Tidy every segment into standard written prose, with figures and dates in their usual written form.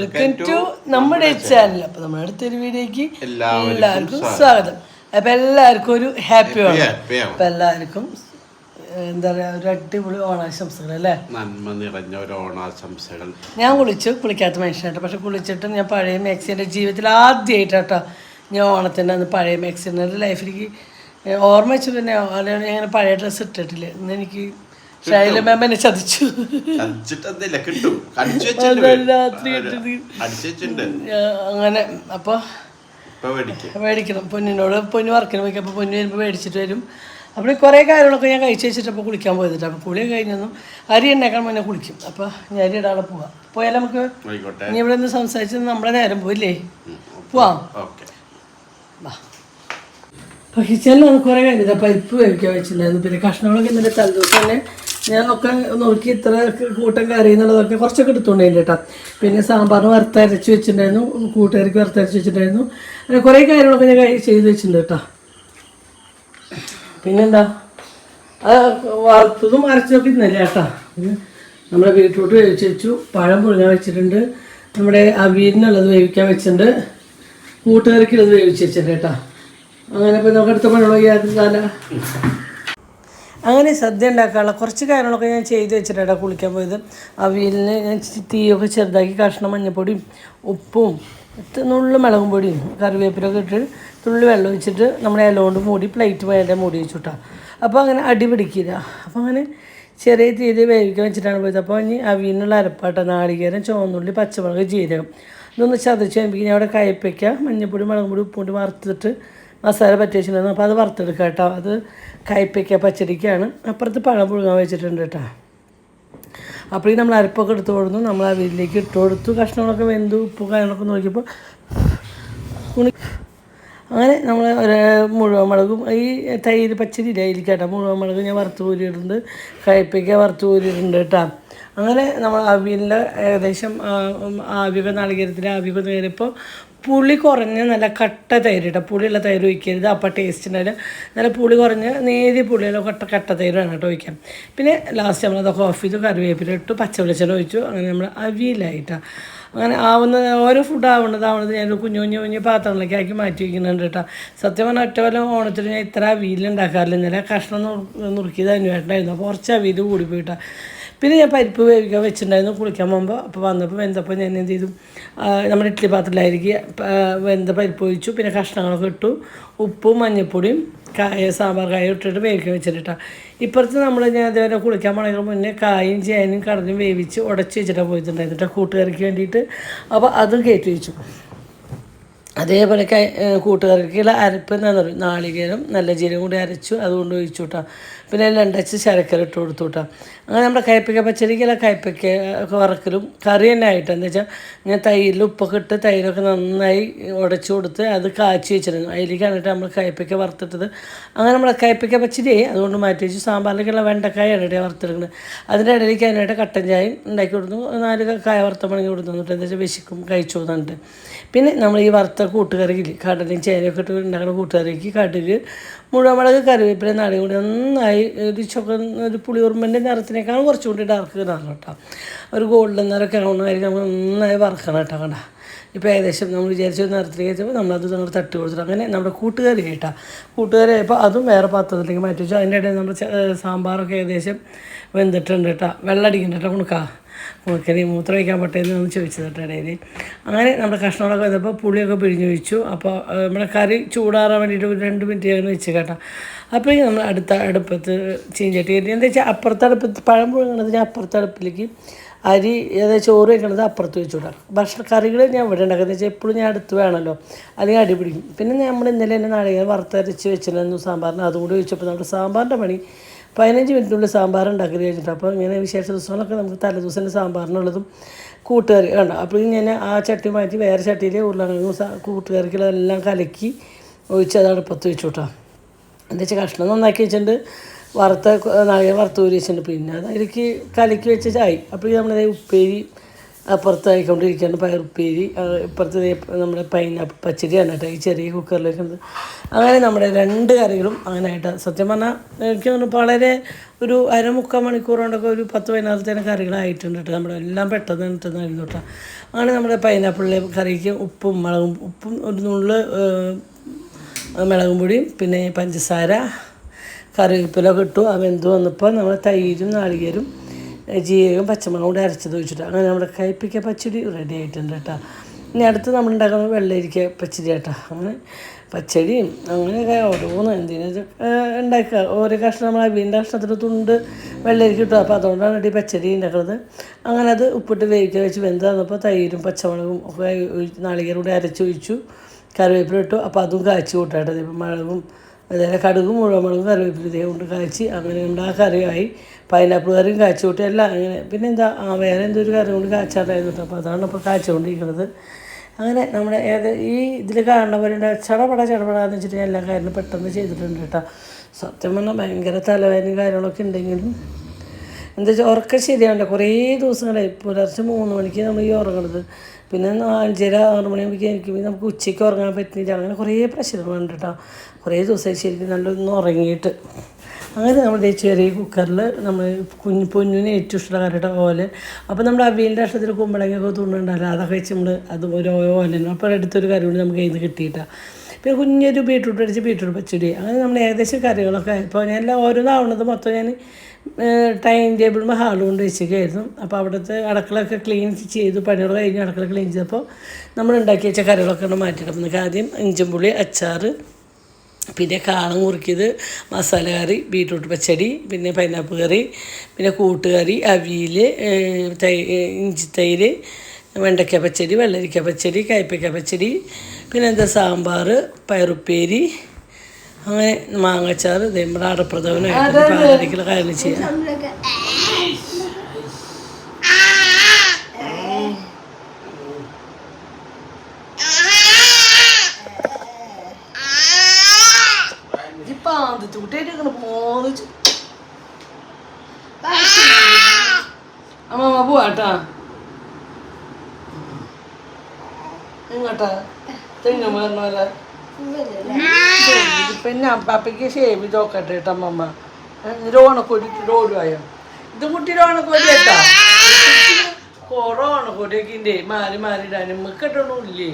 Welcome to നമ്മുടെ channel. അപ്പോൾ നമ്മുടെ അടുത്തൊരു വീഡിയോക്ക് എല്ലാവർക്കും സ്വാഗതം. അപ്പോൾ എല്ലാവർക്കും ഒരു ഹാപ്പി ഓണം. അപ്പോൾ എല്ലാവർക്കും എന്താ പറയുക, ഒരു അടിപൊളി ഓണാശംസകൾ അല്ലേ, നന്മ നിറഞ്ഞ ഒരു ഓണാശംസകൾ. ഞാൻ കുളിക്കാത്ത മനുഷ്യനാട്ടോ, പക്ഷെ കുളിച്ചിട്ട് ഞാൻ പഴയ മാക്സി എൻ്റെ ജീവിതത്തിൽ ആദ്യമായിട്ടാട്ടോ ഞാൻ ഓണത്തിൻ്റെ അന്ന് പഴയ മാക്സി എൻ്റെ ലൈഫിലേക്ക് ഓർമ്മ വെച്ചിട്ട് തന്നെ അങ്ങനെ പഴയ ഡ്രസ്സ് ഇട്ടിട്ടില്ല. ഇന്ന് എനിക്ക് ശൈല മാം എന്നെ ചതിച്ചു. അങ്ങനെ അപ്പോൾ മേടിക്കണം പൊന്നിനോട്. പൊന്നു വർക്കിന് പോയി അപ്പോൾ പൊന്നു വരുമ്പോൾ മേടിച്ചിട്ട് വരും. അപ്പോൾ കുറേ കാര്യങ്ങളൊക്കെ ഞാൻ കഴിച്ച് വെച്ചിട്ട് അപ്പോൾ കുളിക്കാൻ പോയതിട്ട്. അപ്പോൾ കുളി കഴിഞ്ഞൊന്നും അരി എണ്ണേക്കാൻ മുന്നേ കുളിക്കും. അപ്പോൾ ഞാൻ അരി ഇടാതെ പോവാം. പോയാൽ നമുക്ക് ഇനി ഇവിടെ നിന്ന് സംസാരിച്ച് നമ്മളെ നേരം പോയില്ലേ, പോവാം. വാ. അപ്പോൾ കിച്ചണിൽ നമുക്ക് കുറേ കഴിഞ്ഞില്ല. പരിപ്പ് വേവിക്കാൻ വെച്ചിട്ടുണ്ടായിരുന്നു. പിന്നെ കഷ്ണങ്ങളൊക്കെ ഇന്നലെ തലേദിവസം തന്നെ ഞാൻ ഒക്കെ നോക്കി ഇത്ര കൂട്ടം കറി എന്നുള്ളതൊക്കെ കുറച്ചൊക്കെ എടുത്തുകൊണ്ടേൻ്റെ കേട്ടോ. പിന്നെ സാമ്പാറിന് വറുത്തരച്ച് വെച്ചിട്ടുണ്ടായിരുന്നു, കൂട്ടുകാർക്ക് വറുത്തരച്ച് വെച്ചിട്ടുണ്ടായിരുന്നു. അങ്ങനെ കുറേ കാര്യങ്ങളൊക്കെ ഞാൻ ചെയ്ത് വെച്ചിട്ടുണ്ട് കേട്ടോ. പിന്നെന്താ, വറുത്തതും അരച്ചതൊക്കെ ഇന്നലെ കേട്ടോ. നമ്മുടെ ബീട്രൂട്ട് വേവിച്ച് വെച്ചു, പഴം പുഴുങ്ങാൻ വെച്ചിട്ടുണ്ട്, നമ്മുടെ അവിയലിനുള്ളത് വേവിക്കാൻ വെച്ചിട്ടുണ്ട്, കൂട്ടുകാർക്കുള്ളത് വേവിച്ച് വെച്ചിട്ടുണ്ട് കേട്ടോ. അങ്ങനെ ഇപ്പോൾ നമുക്ക് അടുത്ത പഴം അങ്ങനെ സദ്യ ഉണ്ടാക്കാനുള്ള കുറച്ച് കാര്യങ്ങളൊക്കെ ഞാൻ ചെയ്ത് വെച്ചിട്ടാണ് കുളിക്കാൻ പോയത്. അവിയലിന് ഞാൻ തീയൊക്കെ ചെറുതാക്കി കഷ്ണം മഞ്ഞൾപ്പൊടിയും ഉപ്പും നുള്ളു മുളകും പൊടിയും കറിവേപ്പിലൊക്കെ ഇട്ട് തുള്ളി വെള്ളം ഒഴിച്ചിട്ട് നമ്മുടെ ഇല കൊണ്ട് മൂടി പ്ലേറ്റ് വേണ്ട മൂടി വെച്ചിട്ടാണ്. അപ്പോൾ അങ്ങനെ അടി പിടിക്കില്ല. അപ്പോൾ അങ്ങനെ ചെറിയ തീയിൽ വേവിക്കാൻ വെച്ചിട്ടാണ് പോയത്. അപ്പോൾ ഇനി അവിയലിനുള്ള അരപ്പാട്ട നാളികേരം, ചുവന്നുള്ളി, പച്ചമുളക്, ജീരകം ഇതൊന്ന് ചതച്ച് കഴിപ്പിക്കും. ഞാൻ അവിടെ കയ്പ്പയ്ക്ക മഞ്ഞൾപ്പൊടി മുളകും പൊടി ഉപ്പുകൊണ്ട് വറുത്തിട്ട് മസാല പറ്റി വെച്ചിട്ടുണ്ടായിരുന്നു. അപ്പോൾ അത് വറുത്തെടുക്കാം കേട്ടോ. അത് കയ്പ്പയ്ക്ക പച്ചടിക്കാണ്. അപ്പുറത്ത് പഴം പുഴുങ്ങാൻ വെച്ചിട്ടുണ്ട് കേട്ടോ. അപ്പോൾ ഈ നമ്മൾ അരപ്പൊക്കെ എടുത്ത് കൊടുത്തു, നമ്മൾ ആ വീട്ടിലേക്ക് ഇട്ട് കൊടുത്തു. കഷ്ണങ്ങളൊക്കെ വെന്തു ഉപ്പ് കാര്യങ്ങളൊക്കെ നോക്കിയപ്പോൾ അങ്ങനെ നമ്മൾ മുഴുവൻ മുളകും ഈ തൈര് പച്ചരി ഇല്ല കേട്ടോ. മുഴുവൻ മുളക് ഞാൻ വറുത്ത് കോരിയിട്ടുണ്ട്, കയ്പ്പയ്ക്ക വറുത്ത് കോരിയിട്ടുണ്ട് കേട്ടോ. അങ്ങനെ നമ്മൾ അവിയലിൻ്റെ ഏകദേശം ആവിയൊക്കെ നാളികേരത്തിൻ്റെ ആവിയൊക്കെ കയറിയപ്പോൾ പുളി കുറഞ്ഞ് നല്ല കട്ട തൈര് കേട്ടോ. പുളിയുള്ള തൈര് ഒഴിക്കരുത്, അപ്പോൾ ടേസ്റ്റ് ഉണ്ടാവില്ല. നല്ല പുളി കുറഞ്ഞ് നേരിയ പുളിയുള്ള കട്ട തൈര് വേണം കേട്ടോ ഒഴിക്കാം. പിന്നെ ലാസ്റ്റ് നമ്മളതൊക്കെ ഓഫ് ചെയ്തു, കറിവേപ്പില ഇട്ടു, പച്ച വെളിച്ചെണ്ണ ഒഴിച്ചു. അങ്ങനെ നമ്മൾ അവിയലായിട്ടാണ്. അങ്ങനെ ഓരോ ഫുഡ് ആവുന്നത് ഞാൻ കുഞ്ഞു കുഞ്ഞു പാത്രങ്ങളിലേക്ക് ആക്കി മാറ്റി വയ്ക്കുന്നുണ്ട് കേട്ടോ. സത്യം പറഞ്ഞാൽ ഒറ്റ വല്ല ഓണത്തിന് ഞാൻ ഇത്ര അവിയലുണ്ടാക്കാറില്ല. ഇന്നലെ കഷ്ണം നുറുക്കിയത് അനുവേണ്ടായിരുന്നു. അപ്പോൾ കുറച്ച് അവിയൽ കൂടിപ്പോയിട്ടാണ്. പിന്നെ ഞാൻ പരിപ്പ് വേവിക്കാൻ വെച്ചിട്ടുണ്ടായിരുന്നു കുളിക്കാൻ പോകുമ്പോൾ. അപ്പോൾ വന്നപ്പോൾ വെന്തപ്പോൾ ഞാൻ എന്ത് ചെയ്തു, നമ്മുടെ ഇഡ്ഡലി പാത്രത്തിലായിരിക്കും വെന്ത പരിപ്പ് ഒഴിച്ചു. പിന്നെ കഷ്ണങ്ങളൊക്കെ ഇട്ടു, ഉപ്പും മഞ്ഞൾപ്പൊടിയും സാമ്പാർ കായും ഇട്ടിട്ട് വേവിക്കാൻ വെച്ചിട്ടാണ്. ഇപ്പുറത്ത് ഞാൻ അതേപോലെ കുളിക്കാൻ പോണതിന് മുന്നേ കായും ചേനയും കടലും വേവിച്ച് ഉടച്ച് വെച്ചിട്ടാണ് പോയിട്ടുണ്ടായിരുന്നു കേട്ടോ, കൂട്ടുകാർക്ക് വേണ്ടിയിട്ട്. അപ്പോൾ അതും കയറ്റി വെച്ചു. അതേപോലെ കൂട്ടുകാർക്കുള്ള അരപ്പ് എന്താണെന്ന് പറയും, നാളികേരം നല്ല ജീരകം കൂടി അരച്ചു, അതുകൊണ്ട് ഒഴിച്ചു കേട്ടോ. പിന്നെ രണ്ടച്ച് ശർക്കര ഇട്ട് കൊടുത്തു കേട്ടോ. അങ്ങനെ നമ്മുടെ കയ്പ്പയ്ക്ക പച്ചടിക്കുള്ള കയ്പ്പയ്ക്ക ഒക്കെ വറക്കലും കറി തന്നെ ആയിട്ട് എന്താ വെച്ചാൽ ഞാൻ തൈരിൽ ഉപ്പൊക്കെ ഇട്ട് തൈരൊക്കെ നന്നായി ഉടച്ചു കൊടുത്ത് അത് കാച്ചി വെച്ചിരുന്നു. അതിലേക്കാണ് കേട്ടോ നമ്മൾ കയ്പ്പയ്ക്ക വറുത്തിട്ടത്. അങ്ങനെ നമ്മളെ കയ്പ്പയ്ക്ക പച്ചടിയായി, അതുകൊണ്ട് മാറ്റി വെച്ചു. സാമ്പാറിലേക്കുള്ള വെണ്ടക്കായാണ് ഇവിടെ വറുത്തെടുക്കുന്നത്. അതിൻ്റെ ഇടയിലേക്ക് അതിനായിട്ട് കട്ടൻ ചായയും ഉണ്ടാക്കി കൊടുത്തു, 4 കായ വറുത്ത പണി കൊടുത്തു എന്നിട്ട് എന്താ വെച്ചാൽ വിശക്കും കഴിച്ചു തന്നിട്ട്. പിന്നെ നമ്മൾ ഈ വറുത്ത കൂട്ടുകറിയിൽ കടലയും ചേനയൊക്കെ ഇട്ട് ഉണ്ടാക്കുന്ന കൂട്ടുകറിക്ക് കടുക്, മുഴുവൻ കറിവേപ്പില നാടും കൂടി നന്നായി ഒരു പുളിയുറുമ്പൻ്റെ നിറത്തിനേക്കാളും കുറച്ചും കൂടി ഡാർക്ക് നിറം കേട്ടോ. ഒരു ഗോൾഡൻ നിറമൊക്കെ ആവുന്നതായിരിക്കും നമ്മൾ നന്നായി വറക്കണം കേട്ടോ. കണ്ട ഇപ്പോൾ ഏകദേശം നമ്മൾ വിചാരിച്ച നിറത്തിലേക്ക് വെച്ചപ്പോൾ നമ്മളത് നമ്മൾ തട്ട് കൊടുത്തിട്ട് അങ്ങനെ നമ്മുടെ കൂട്ടുകറി കേട്ടോ. കൂട്ടുകറി ആയപ്പോൾ അതും വേറെ പാത്രത്തിലേക്ക് മാറ്റി വെച്ചു. അതിൻ്റെ ഇടയിൽ നമ്മൾ സാമ്പാറൊക്കെ ഏകദേശം വെന്തിട്ടുണ്ട് കേട്ടോ. വെള്ളം അടിക്കണ്ട കേട്ടോ കുണുക്കരി മൂത്രം വയ്ക്കാൻ പറ്റേന്ന് ഒന്ന് ചോദിച്ചത് കേട്ടോ ഇടയിൽ. അങ്ങനെ നമ്മുടെ കഷ്ണങ്ങളൊക്കെ വന്നപ്പോൾ പുളിയൊക്കെ പിഴിഞ്ഞ് വെച്ചു. അപ്പോൾ നമ്മുടെ കറി ചൂടാറാൻ വേണ്ടിയിട്ട് ഒരു 2 മിനിറ്റ് അങ്ങനെ വെച്ച് കേട്ടോ. അപ്പോൾ നമ്മൾ അടുപ്പത്ത് ചീഞ്ചട്ടി കയറ്റി എന്താ വെച്ചാൽ അപ്പുറത്തെ അടുപ്പത്ത് പഴം പുഴുങ്ങണത് ഞാൻ അപ്പുറത്തെ അടുപ്പിലേക്ക് അരി അതായത് ചോറ് വയ്ക്കണത് അപ്പുറത്ത് വെച്ച് വിടാം. കറികൾ ഞാൻ ഇവിടെ ഉണ്ടാക്കുന്നത് വെച്ചാൽ എപ്പോഴും ഞാൻ അടുത്ത് വേണമല്ലോ, അല്ലെങ്കിൽ അടി പിടിക്കും. പിന്നെ നമ്മൾ ഇന്നലെ തന്നെ നാളികേരം വറുത്തരച്ച് വെച്ചിരുന്നു സാമ്പാറിന്, അതുകൂടി വെച്ചപ്പോൾ നമ്മുടെ സാമ്പാറിൻ്റെ പണി 15 മിനിറ്റിനുള്ളിൽ സാമ്പാർ ഉണ്ടാക്കി വെച്ചിട്ട്. അപ്പോൾ ഇങ്ങനെ വിശേഷ ദിവസങ്ങളൊക്കെ നമുക്ക് തലേദിവസം സാമ്പാറിനുള്ളതും കൂട്ടുകറി കണ്ടോ. അപ്പോൾ ഞാൻ ആ ചട്ടി മാറ്റി വേറെ ചട്ടിയിൽ ഉരുളക്കിഴങ്ങും കൂട്ടുകറിക്കുള്ളതെല്ലാം കലക്കി ഒഴിച്ച് അത് അടുപ്പത്ത് വെച്ചു കേട്ടോ. എന്താ വെച്ചാൽ കഷ്ണം നന്നാക്കി വെച്ചിട്ടുണ്ട്, നാളികേരം വറുത്ത് കോരി വെച്ചിട്ടുണ്ട്. പിന്നെ അതിലേക്ക് കലക്കി വെച്ച ചായ. അപ്പോൾ നമ്മൾ ഉപ്പേരി അപ്പുറത്തായിക്കൊണ്ടിരിക്കുകയാണ് പയറുപ്പേരി. ഇപ്പുറത്ത് നമ്മുടെ പൈനാപ്പിൾ പച്ചടിയാണ് കേട്ടോ ഈ ചെറിയ കുക്കറിലേക്ക്. അങ്ങനെ നമ്മുടെ 2 കറികളും അങ്ങനെ ആയിട്ട് സത്യം പറഞ്ഞാൽ എനിക്ക് തോന്നുന്നു വളരെ ഒരു 1/2-3 മണിക്കൂർ കൊണ്ടൊക്കെ ഒരു 10-15 കറികളായിട്ടുണ്ട് കേട്ടോ. നമ്മളെല്ലാം പെട്ടെന്ന് കിട്ടുന്നതായിരുന്നു കേട്ടോ. അങ്ങനെ നമ്മുടെ പൈനാപ്പിളിലെ കറിക്ക് ഉപ്പും ഒരു നുള്ള് മുളകും പൊടിയും പിന്നെ പഞ്ചസാര കറിവേപ്പിലൊക്കെ ഇട്ടു. അത് വെന്ത് വന്നപ്പോൾ നമ്മൾ തൈരും നാളികേരും ജീരകം പച്ചമുളകും കൂടി അരച്ചത് വെച്ചിട്ട് അങ്ങനെ നമ്മുടെ കയ്പ്പിക്ക പച്ചടി റെഡി ആയിട്ടുണ്ട് കേട്ടോ. ഇനി അടുത്ത് നമ്മൾ ഉണ്ടാക്കുന്നത് വെള്ളരിക്ക പച്ചടി കേട്ടോ. അങ്ങനെ പച്ചടിയും അങ്ങനെയൊക്കെ ഓരോന്നും എന്തിനും ഉണ്ടാക്കുക. ഓരോ കഷ്ണം നമ്മൾ അവിയലിൻ്റെ കഷ്ണത്തിൽ തുണ്ട് വെള്ളരിക്ക കിട്ടും. അപ്പോൾ അതുകൊണ്ടാണ് ഈ പച്ചടി ഉണ്ടാക്കുന്നത്. അങ്ങനെ അത് ഉപ്പിട്ട് വേവിക്കാൻ വെച്ച് വെന്ത് തന്നപ്പോൾ തൈരും പച്ചമുളകും ഒക്കെ നാളികേരം കൂടി അരച്ചൊഴിച്ചു. കറിവേപ്പില ഇട്ടു. അപ്പോൾ അതും കാച്ചി കൂട്ടാട്ടോ. ഇപ്പം മുളകും അതേപോലെ കടുകും മുഴുവൻ കറിവേപ്പില ഇതേ കൊണ്ട് കാച്ചി അങ്ങനെ ഉണ്ട്. ആ കറിയായി. പൈനാപ്പിൾ കറിയും കാച്ചി കൂട്ടി എല്ലാം അങ്ങനെ. പിന്നെ എന്താ വേറെ എന്തൊരു കറി കൊണ്ട് കാച്ചാറായിരുന്നു കേട്ടോ. അപ്പോൾ അതാണ് ഇപ്പോൾ കാച്ചുകൊണ്ടിരിക്കുന്നത്. അങ്ങനെ നമ്മുടെ ഈ ഇതിൽ കാണുന്ന പോലെ ചടപടാന്ന് വെച്ചിട്ട് എല്ലാ കാര്യങ്ങളും പെട്ടെന്ന് ചെയ്തിട്ടുണ്ട് കേട്ടോ. സത്യം പറഞ്ഞാൽ ഭയങ്കര തലവേദനയും കാര്യങ്ങളൊക്കെ ഉണ്ടെങ്കിലും എന്താ വെച്ചാൽ ഉറക്കം ശരിയാവില്ല. കുറേ ദിവസങ്ങളായി പുലർച്ചെ 3 മണിക്ക് നമ്മൾ ഈ ഉറങ്ങണത്. പിന്നെ 5:30-6 മണിയാകുമ്പോഴേക്കും എനിക്ക് നമുക്ക് ഉച്ചയ്ക്ക് ഉറങ്ങാൻ പറ്റുന്നില്ല. അങ്ങനെ കുറേ പ്രശ്നങ്ങളുണ്ട് കേട്ടോ. കുറേ ദിവസമായി ശരിക്കും നല്ലൊന്ന് ഉറങ്ങിയിട്ട്. അങ്ങനെ നമ്മുടെ ചെറിയ കുക്കറിൽ നമ്മൾ പൊന്നിന് ഏറ്റവും ഇഷ്ടമുള്ള കറിയുടെ ഓല. അപ്പോൾ നമ്മുടെ അവിയലിൻ്റെ കഷ്ണത്തിൽ കുമ്പളങ്ങയൊക്കെ തുണ്ടുണ്ടല്ലോ അതൊക്കെ വെച്ച് നമ്മൾ അത് ഒരു ഓലനും അപ്പോൾ അടുത്തൊരു കറി കൊണ്ട് നമുക്ക് ഇത് കിട്ടിയിട്ടാണ്. പിന്നെ കുഞ്ഞൊരു ബീട്രൂട്ട് അടിച്ച് ബീട്രൂട്ട് പച്ചടി. അങ്ങനെ നമ്മൾ ഏകദേശം കറികളൊക്കെ ഇപ്പോൾ ഞാൻ എല്ലാം ഓരോന്നാവുന്നത് മൊത്തം ഞാൻ ടൈം ടേബിളും ഹാൾ കൊണ്ട് വെച്ചിരിക്കുകയായിരുന്നു. അപ്പോൾ അവിടുത്തെ അടുക്കളൊക്കെ ക്ലീൻ ചെയ്തു. പണികൾ കഴിഞ്ഞ് അടുക്കള ക്ലീൻ ചെയ്തപ്പോൾ നമ്മൾ ഉണ്ടാക്കി വെച്ച കറികളൊക്കെ ഒന്ന് മാറ്റിയിടും. നമുക്ക് ആദ്യം ഇഞ്ചിമ്പുളി അച്ചാർ, പിന്നെ കാളം കുറുക്കിയത്, മസാല കറി, ബീട്രൂട്ട് പച്ചടി, പിന്നെ പൈനാപ്പിൾ കറി, പിന്നെ കൂട്ടുകറി, അവിയൽ, ഇഞ്ചിത്തൈര്, വെണ്ടയ്ക്ക പച്ചടി, വെള്ളരിക്ക പച്ചടി, കയ്പ്പയ്ക്ക പച്ചടി, പിന്നെ എന്താ സാമ്പാർ, പയറുപ്പേരി, അങ്ങനെ മാങ്ങച്ചാറ്. ഇത് നമ്മുടെ അടപ്രഥമനായിട്ട് പാലടിക്കൽ കാര്യം ചെയ്യാം. അമ്മ പോവാട്ടാ ഇങ്ങോട്ടാ തെങ്ങ് പറഞ്ഞ പിന്നെ അപ്പയ്ക്ക് ഷേവ് ചെയ്ത് നോക്കട്ടെ കേട്ടോ അമ്മമ്മ. ഓണക്കോടിട്ട് ഓടുവായോ ഇത് കുട്ടിയുടെ ഓണക്കോടി കേട്ടാ. കുറേ ഓണക്കോടിയൊക്കെ ഉണ്ട് മാറി മാറിയിടാനും നമുക്കിട്ടൊന്നുമില്ലേ.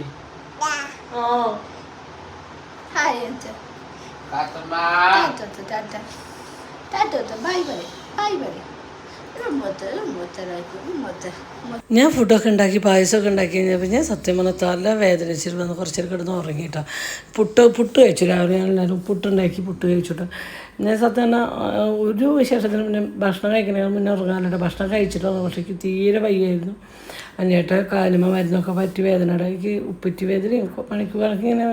ഞാൻ ഫുഡൊക്കെ ഉണ്ടാക്കി പായസമൊക്കെ ഉണ്ടാക്കി കഴിഞ്ഞപ്പോൾ ഞാൻ സത്യം പറഞ്ഞാൽ തല വേദനിച്ചിട്ട് വന്ന് കുറച്ചേരം കിടന്ന് ഉറങ്ങിയിട്ടാ. പുട്ട് കഴിച്ചു. രാവിലെ എല്ലാവരും പുട്ടുണ്ടാക്കി പുട്ട് കഴിച്ചിട്ട് ഞാൻ സത്യം പറഞ്ഞാൽ ഒരു വിശേഷത്തിന് പിന്നെ ഭക്ഷണം കഴിക്കണേ മുന്നേ ഉറങ്ങാനുണ്ട്. ഭക്ഷണം കഴിച്ചിട്ട് പക്ഷേ എനിക്ക് തീരെ വയ്യായിരുന്നു. അന്നേട്ട് കാലുമ മരുന്നൊക്കെ പറ്റി വേദനയുടെ എനിക്ക് ഉപ്പറ്റി വേദനയും പണിക്ക് ഇങ്ങനെ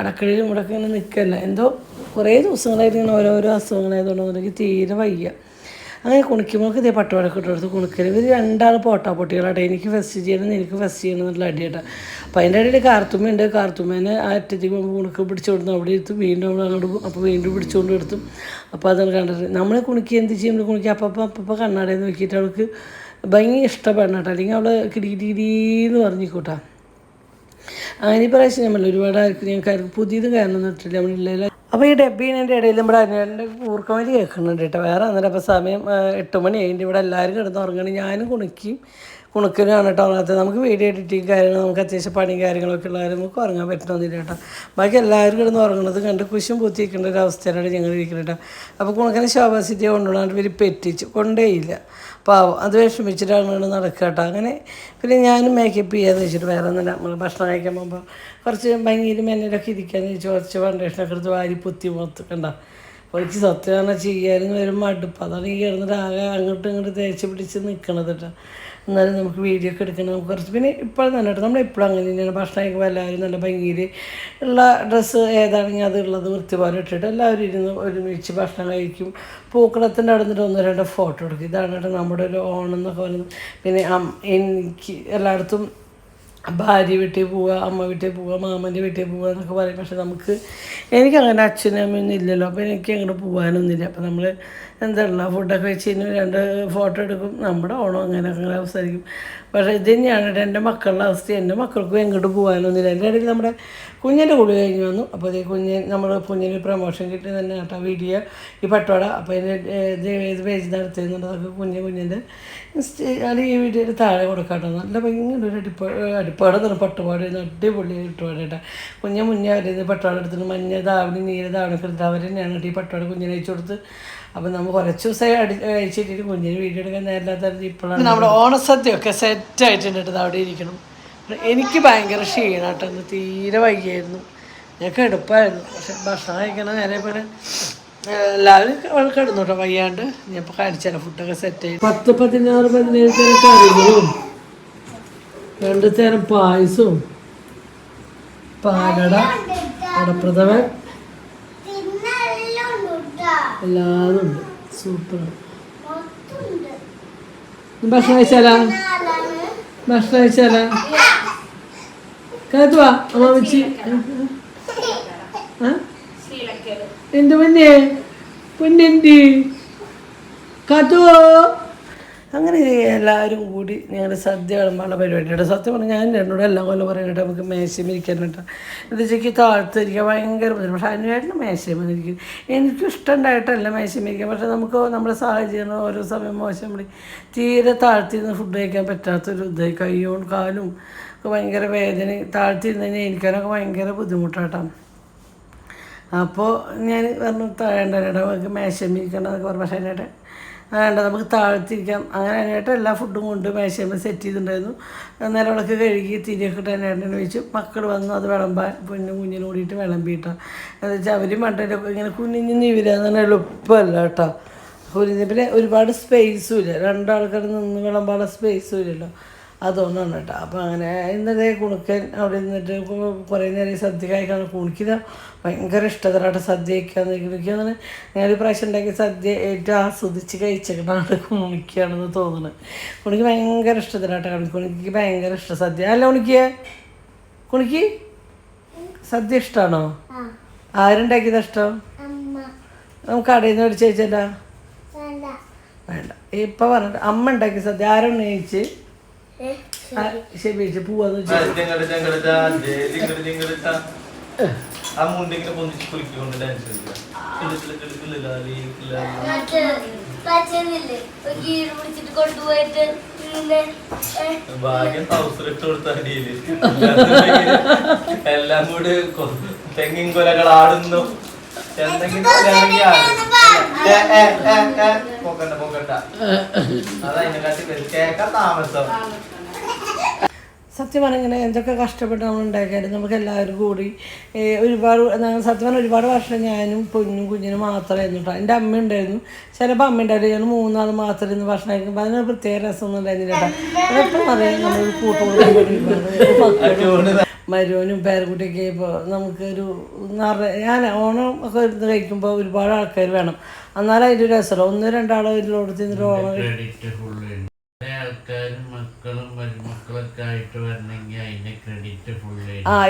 അടക്കളയിലും ഇവിടെയൊക്കെ ഇങ്ങനെ നിൽക്കല്ല. എന്തോ കുറേ ദിവസങ്ങളായിട്ട് ഇങ്ങനെ ഓരോരോ അസുഖങ്ങളായതുകൊണ്ട് എനിക്ക് തീരെ വയ്യ. അങ്ങനെ കുണിക്കുമ്പോൾ ഇതേ പട്ടുവടക്ക് ഇട്ടെടുത്ത് കുണിക്കൽ. ഇവർ 2 പോട്ടാപ്പൊട്ടികളാട്ടെ. എനിക്ക് ഫസ്റ്റ് ചെയ്യണം എനിക്ക് ഫസ്റ്റ് ചെയ്യണം എന്നുള്ള അടിയാട്ടാ. അപ്പോൾ അതിൻ്റെ ഇടയിൽ കാർത്തുമ്മയുണ്ട്. കാർത്തുമ്മേനെ ആ അറ്റത്തേക്ക് കുണുക്ക് പിടിച്ചുകൊടുത്തു അവിടെ എടുത്തു. വീണ്ടും നമ്മൾ അങ്ങോട്ട് പോകും. അപ്പോൾ വീണ്ടും പിടിച്ചുകൊണ്ട് എടുത്തു. അപ്പോൾ അതാണ് കണ്ടിട്ട് നമ്മൾ കുണിക്കുക എന്ത് ചെയ്യും കുണിക്കുക അപ്പം കണ്ണാടയിൽ നോക്കിയിട്ട് അവൾക്ക് ഭയങ്കര ഇഷ്ടപ്പെടണം കേട്ടോ. അല്ലെങ്കിൽ അവൾ കിടീന്ന് പറഞ്ഞിക്കൂട്ടാ. അങ്ങനെ പ്രാവശ്യം നമ്മൾ ഒരുപാട് ഞങ്ങൾക്ക് പുതിയത് കാരണം ഇട്ടില്ല നമ്മളില്ല. അപ്പോൾ ഈ ഡബ്ബീൻ്റെ ഇടയിൽ നമ്മുടെ അതിൻ്റെ കൂർക്കമലി കേൾക്കുന്നുണ്ട് കേട്ടോ. വേറെ അന്നേരം അപ്പോൾ സമയം 8 മണി കഴിഞ്ഞിട്ട് ഇവിടെ എല്ലാവരും കിടന്ന് ഉറങ്ങണം. ഞാനും കുണുക്കനാണ് കേട്ടോ ഉറങ്ങാത്തത്. നമുക്ക് വീഡിയോ എഡിറ്റിങ് കാര്യങ്ങൾ നമുക്ക് അത്യാവശ്യം പണിയും കാര്യങ്ങളൊക്കെ ഉള്ളവരും നമുക്ക് ഉറങ്ങാൻ പറ്റണമെന്നില്ല കേട്ടോ. ബാക്കി എല്ലാവരും കിടന്ന് ഉറങ്ങുന്നത് കണ്ട് കുശും പൂത്തിരിക്കേണ്ട ഒരു അവസ്ഥയിലാണ് ഞങ്ങൾ ഇരിക്കുന്നത് കേട്ടോ. അപ്പോൾ കുണുക്കനെ ശോഭാസിറ്റിയെ കൊണ്ടുപോകാണ്ട് ഇവർ പെറ്റിച്ചു കൊണ്ടേയില്ല. പാവം അത് വിഷമിച്ചിട്ടാണ് നടക്കുക കേട്ടോ. അങ്ങനെ പിന്നെ ഞാനും മേക്കപ്പ് ചെയ്യാന്ന് വെച്ചിട്ട് വേറെ ഒന്നുമില്ല. നമ്മൾ ഭക്ഷണം കഴിക്കാൻ പോകുമ്പോൾ കുറച്ച് ഭംഗിയിലും മെന്നലൊക്കെ ഇരിക്കാന്ന് വെച്ച് കുറച്ച് ഫൗണ്ടേഷനൊക്കെ എടുത്ത് വാരി പുത്തി കണ്ട കുറച്ച് സത്യം പറഞ്ഞാൽ ചെയ്യാനും വരും മടുപ്പ്. അതാണ് ഈ കിടന്നിട്ട് ആകെ അങ്ങോട്ടും ഇങ്ങോട്ട് തേച്ച് പിടിച്ച് നിൽക്കണത് കേട്ടോ. എന്നാലും നമുക്ക് വീഡിയോ ഒക്കെ എടുക്കണം. നമുക്ക് കുറച്ച് പിന്നെ ഇപ്പോഴും തന്നെ കേട്ടോ നമ്മളെപ്പോഴും അങ്ങനെ തന്നെയാണ്. ഭക്ഷണം കഴിക്കുമ്പോൾ എല്ലാവരും നല്ല ഭംഗിയിൽ ഉള്ള ഡ്രസ്സ് ഏതാണെങ്കിൽ അതുള്ളത് വൃത്തിപോലെ ഇട്ടിട്ട് എല്ലാവരും ഇരുന്ന് ഒരുമിച്ച് ഭക്ഷണം കഴിക്കും. പൂക്കളത്തിൻ്റെ അവിടെ നിന്നിട്ട് 1-2 ഫോട്ടോ എടുക്കും. ഇതാണ് കേട്ടോ നമ്മുടെ ഒരു ഓണം എന്നൊക്കെ പറയുന്നത്. പിന്നെ എനിക്ക് എല്ലായിടത്തും ഭാര്യ വീട്ടിൽ പോവുക, അമ്മ വീട്ടിൽ പോവുക, മാമൻ്റെ വീട്ടിൽ പോവുക എന്നൊക്കെ പറയും. പക്ഷെ എനിക്കങ്ങനെ അച്ഛനും അമ്മയൊന്നും ഇല്ലല്ലോ. അപ്പോൾ എനിക്ക് അങ്ങോട്ട് പോകാനൊന്നുമില്ല. അപ്പോൾ നമ്മൾ എന്താണ് ഫുഡൊക്കെ വെച്ച് കഴിഞ്ഞ് 2 ഫോട്ടോ എടുക്കും. നമ്മുടെ ഓണം അങ്ങനെ അവസാനിക്കും. പക്ഷേ ഇത് തന്നെയാണ് എൻ്റെ മക്കളുടെ അവസ്ഥ. എൻ്റെ മക്കൾക്കും എങ്ങോട്ട് പോകാനൊന്നുമില്ല. എൻ്റെ ഇടയിൽ നമ്മുടെ കുഞ്ഞിൻ്റെ കുളി കഴിഞ്ഞ് വന്നു. അപ്പോൾ ഇത് കുഞ്ഞിന് പ്രമോഷൻ കിട്ടി തന്നെ കേട്ടോ വീഡിയോ ഈ പട്ടോട. അപ്പോൾ ഇതിൻ്റെ ഏത് പേജ് നടത്തിയെന്നുണ്ട് അതൊക്കെ കുഞ്ഞിൻ്റെ അത് ഈ വീഡിയോയിൽ താഴെ കൊടുക്കാട്ടോ. നല്ല ഭയങ്കര ഒരു അടിപ്പാട് തന്നെ പട്ടുപാട് അടിപൊളി ഇട്ടുപാട് കേട്ടോ. മുന്നേ അവരിത് പട്ടുപാട് എടുത്തിട്ട് മഞ്ഞ ധാവണി നീല ധാവണി എടുത്ത് അവർ തന്നെയാണ് കേട്ടോ ഈ പട്ടുപാട് കുഞ്ഞിനെ അയച്ചു കൊടുത്ത്. അപ്പം നമ്മൾ കുറച്ച് ദിവസമായി അയച്ചിട്ട് കുഞ്ഞിന് വീഡിയോ എടുക്കാൻ നേരില്ലാത്ത ഇപ്പോഴാണ് നമ്മുടെ ഓണസദ്യയൊക്കെ സെറ്റായിട്ടുണ്ട് കേട്ടോ. അവിടെ ഇരിക്കണം. എനിക്ക് ഭയങ്കര ക്ഷീണമാട്ടോ. ഇന്ന് തീരെ വൈകിയായിരുന്നു. ഞങ്ങൾക്ക് എടുപ്പായിരുന്നു. പക്ഷെ ഭക്ഷണം കഴിക്കണം നേരെ പോലെ എല്ലാവരും കിടന്നു കേട്ടോ വയ്യാണ്ട്. ഞാൻ ഇപ്പോൾ കാണിച്ചാലോ ഫുഡൊക്കെ സെറ്റായി. 10, 16, 17 തരം കറികളും 2 തരം പായസവും പാലട അടപ്രഥമൻ എല്ലാതും ഉണ്ട്. സൂപ്പറാണ്. ഭക്ഷണം കഴിച്ചാലാ കാത്തുവാ അമ്മ വെച്ച് എൻ്റെ പൊന്നെൻ്റെ കാത്തുവോ. അങ്ങനെ എല്ലാവരും കൂടി ഞങ്ങളുടെ സദ്യ വിളമ്പാനുള്ള പരിപാടിയുടെ സത്യം പറഞ്ഞാൽ ഞാൻ എന്നോട് എല്ലാം കൊല്ലം പറയാനായിട്ട് നമുക്ക് മേശയും ഇരിക്കാൻ കേട്ടോ. എന്താ വെച്ചാൽ താഴ്ത്തിരിക്കാൻ ഭയങ്കര ബുദ്ധിമുട്ട്. പക്ഷേ അതിനായിട്ട് മേശയും ഇരിക്കും. എനിക്കും ഇഷ്ടമുണ്ടായിട്ടല്ല മേശയും ഇരിക്കാൻ. പക്ഷേ നമുക്ക് നമ്മുടെ സാഹചര്യം ഓരോ സമയം മോശം തീരെ താഴ്ത്തിരുന്ന് ഫുഡ് കഴിക്കാൻ പറ്റാത്തൊരു ഇത് കയ്യും കാലും ഒക്കെ ഭയങ്കര വേദന. താഴ്ത്തിരുന്ന് കഴിഞ്ഞാൽ എനിക്കാനൊക്കെ ഭയങ്കര ബുദ്ധിമുട്ടാട്ടോ. അപ്പോൾ ഞാൻ പറഞ്ഞു വേണ്ട നമുക്ക് മേശയും ഇരിക്കേണ്ടതൊക്കെ പറഞ്ഞു. പക്ഷേ അതിനായിട്ട് വേണ്ട നമുക്ക് താഴ്ത്തിരിക്കാം. അങ്ങനെ അതിനായിട്ട് എല്ലാ ഫുഡും കൊണ്ട് മേശയമ്മ സെറ്റ് ചെയ്തിട്ടുണ്ടായിരുന്നു. നിലവിളക്ക് കഴുകി തിരിയൊക്കെ ഇട്ട് അതിനായിട്ട് വെച്ചു. മക്കൾ വന്നു അത് വിളമ്പാൻ കുഞ്ഞിന് കൂടിയിട്ട് വിളമ്പിയിട്ടാണ്. എന്താ വെച്ചാൽ അവർ മണ്ടയിലൊക്കെ ഇങ്ങനെ കുഞ്ഞിന് ഇവരാന്ന് എളുപ്പമല്ല കേട്ടോ. പിന്നെ ഒരുപാട് സ്പേസും ഇല്ല. 2 ആൾക്കാർ നിന്ന് വിളമ്പാനുള്ള സ്പേസും ഇല്ലല്ലോ. അതുകൊണ്ടാണ് കേട്ടോ. അപ്പോൾ അങ്ങനെ ഇന്നത്തെ കുണുക്കൻ അവിടെ നിന്നിട്ട് കുറേ നേരം സദ്യ കഴിക്കാണ്. കുണിക്കുന്ന ഭയങ്കര ഇഷ്ടത്തിലാട്ടോ സദ്യ കഴിക്കാന്ന്. കുണിക്കാന്ന് ഞാനൊരു പ്രാവശ്യം ഉണ്ടാക്കിയ സദ്യ ഏറ്റവും ആസ്വദിച്ച് കഴിച്ചേക്കണാണ് കുണിക്കുകയാണെന്ന് തോന്നുന്നത്. കുണിക്ക് ഭയങ്കര ഇഷ്ടത്തിലാട്ടോ. കുണിക്ക് ഭയങ്കര ഇഷ്ടം സദ്യ. അല്ല കുണിക്ക് സദ്യ ഇഷ്ടമാണോ? ആരുണ്ടാക്കിയത് ഇഷ്ടം? നമുക്ക് കടയിൽ നിന്ന് മേടിച്ച് കഴിച്ചല്ല വേണ്ട. ഇപ്പം പറഞ്ഞിട്ട് അമ്മ ഉണ്ടാക്കിയ സദ്യ ആരാണ് കഴിച്ച് ശരിച്ച് പോവാന്ന് എല്ലാം കൂടി തെങ്ങിൻ കൊലകൾ ആടുന്നു. എന്തെങ്കിലും പോക്കണ്ട അതതിനെക്കാട്ടി കേൾക്കാൻ താമസം. സത്യം പറഞ്ഞാൽ എന്തൊക്കെ കഷ്ടപ്പെട്ട് നമ്മൾ ഉണ്ടാക്കിയാലും നമുക്ക് എല്ലാവരും കൂടി ഒരുപാട് സത്യം പറഞ്ഞാൽ ഒരുപാട് വർഷം ഞാനും കുഞ്ഞിനും മാത്രമായിരുന്നു കേട്ടോ. എൻ്റെ അമ്മ ഉണ്ടായിരുന്നു. ചിലപ്പോൾ അമ്മ ഉണ്ടായിരുന്നു. ഞാൻ 3 ആൾ മാത്രം ഇരുന്ന് ഭക്ഷണം കഴിക്കുമ്പോൾ അതിനൊരു പ്രത്യേക രസമൊന്നും ഉണ്ടായിരുന്നില്ല കേട്ടോ. അതെപ്പോഴും പറയാം നമ്മൾ കൂട്ടുകൂടി മരുവനും പേരക്കുട്ടിയൊക്കെ ഇപ്പോൾ നമുക്കൊരു ഞാൻ ഓണം ഒക്കെ ഇരുന്ന് കഴിക്കുമ്പോൾ ഒരുപാട് ആൾക്കാർ വേണം. എന്നാലും അതിൻ്റെ ഒരു രസമല്ല. 1-2 ആൾ ഇതിലോട് തിന്നിട്ട് ഓണം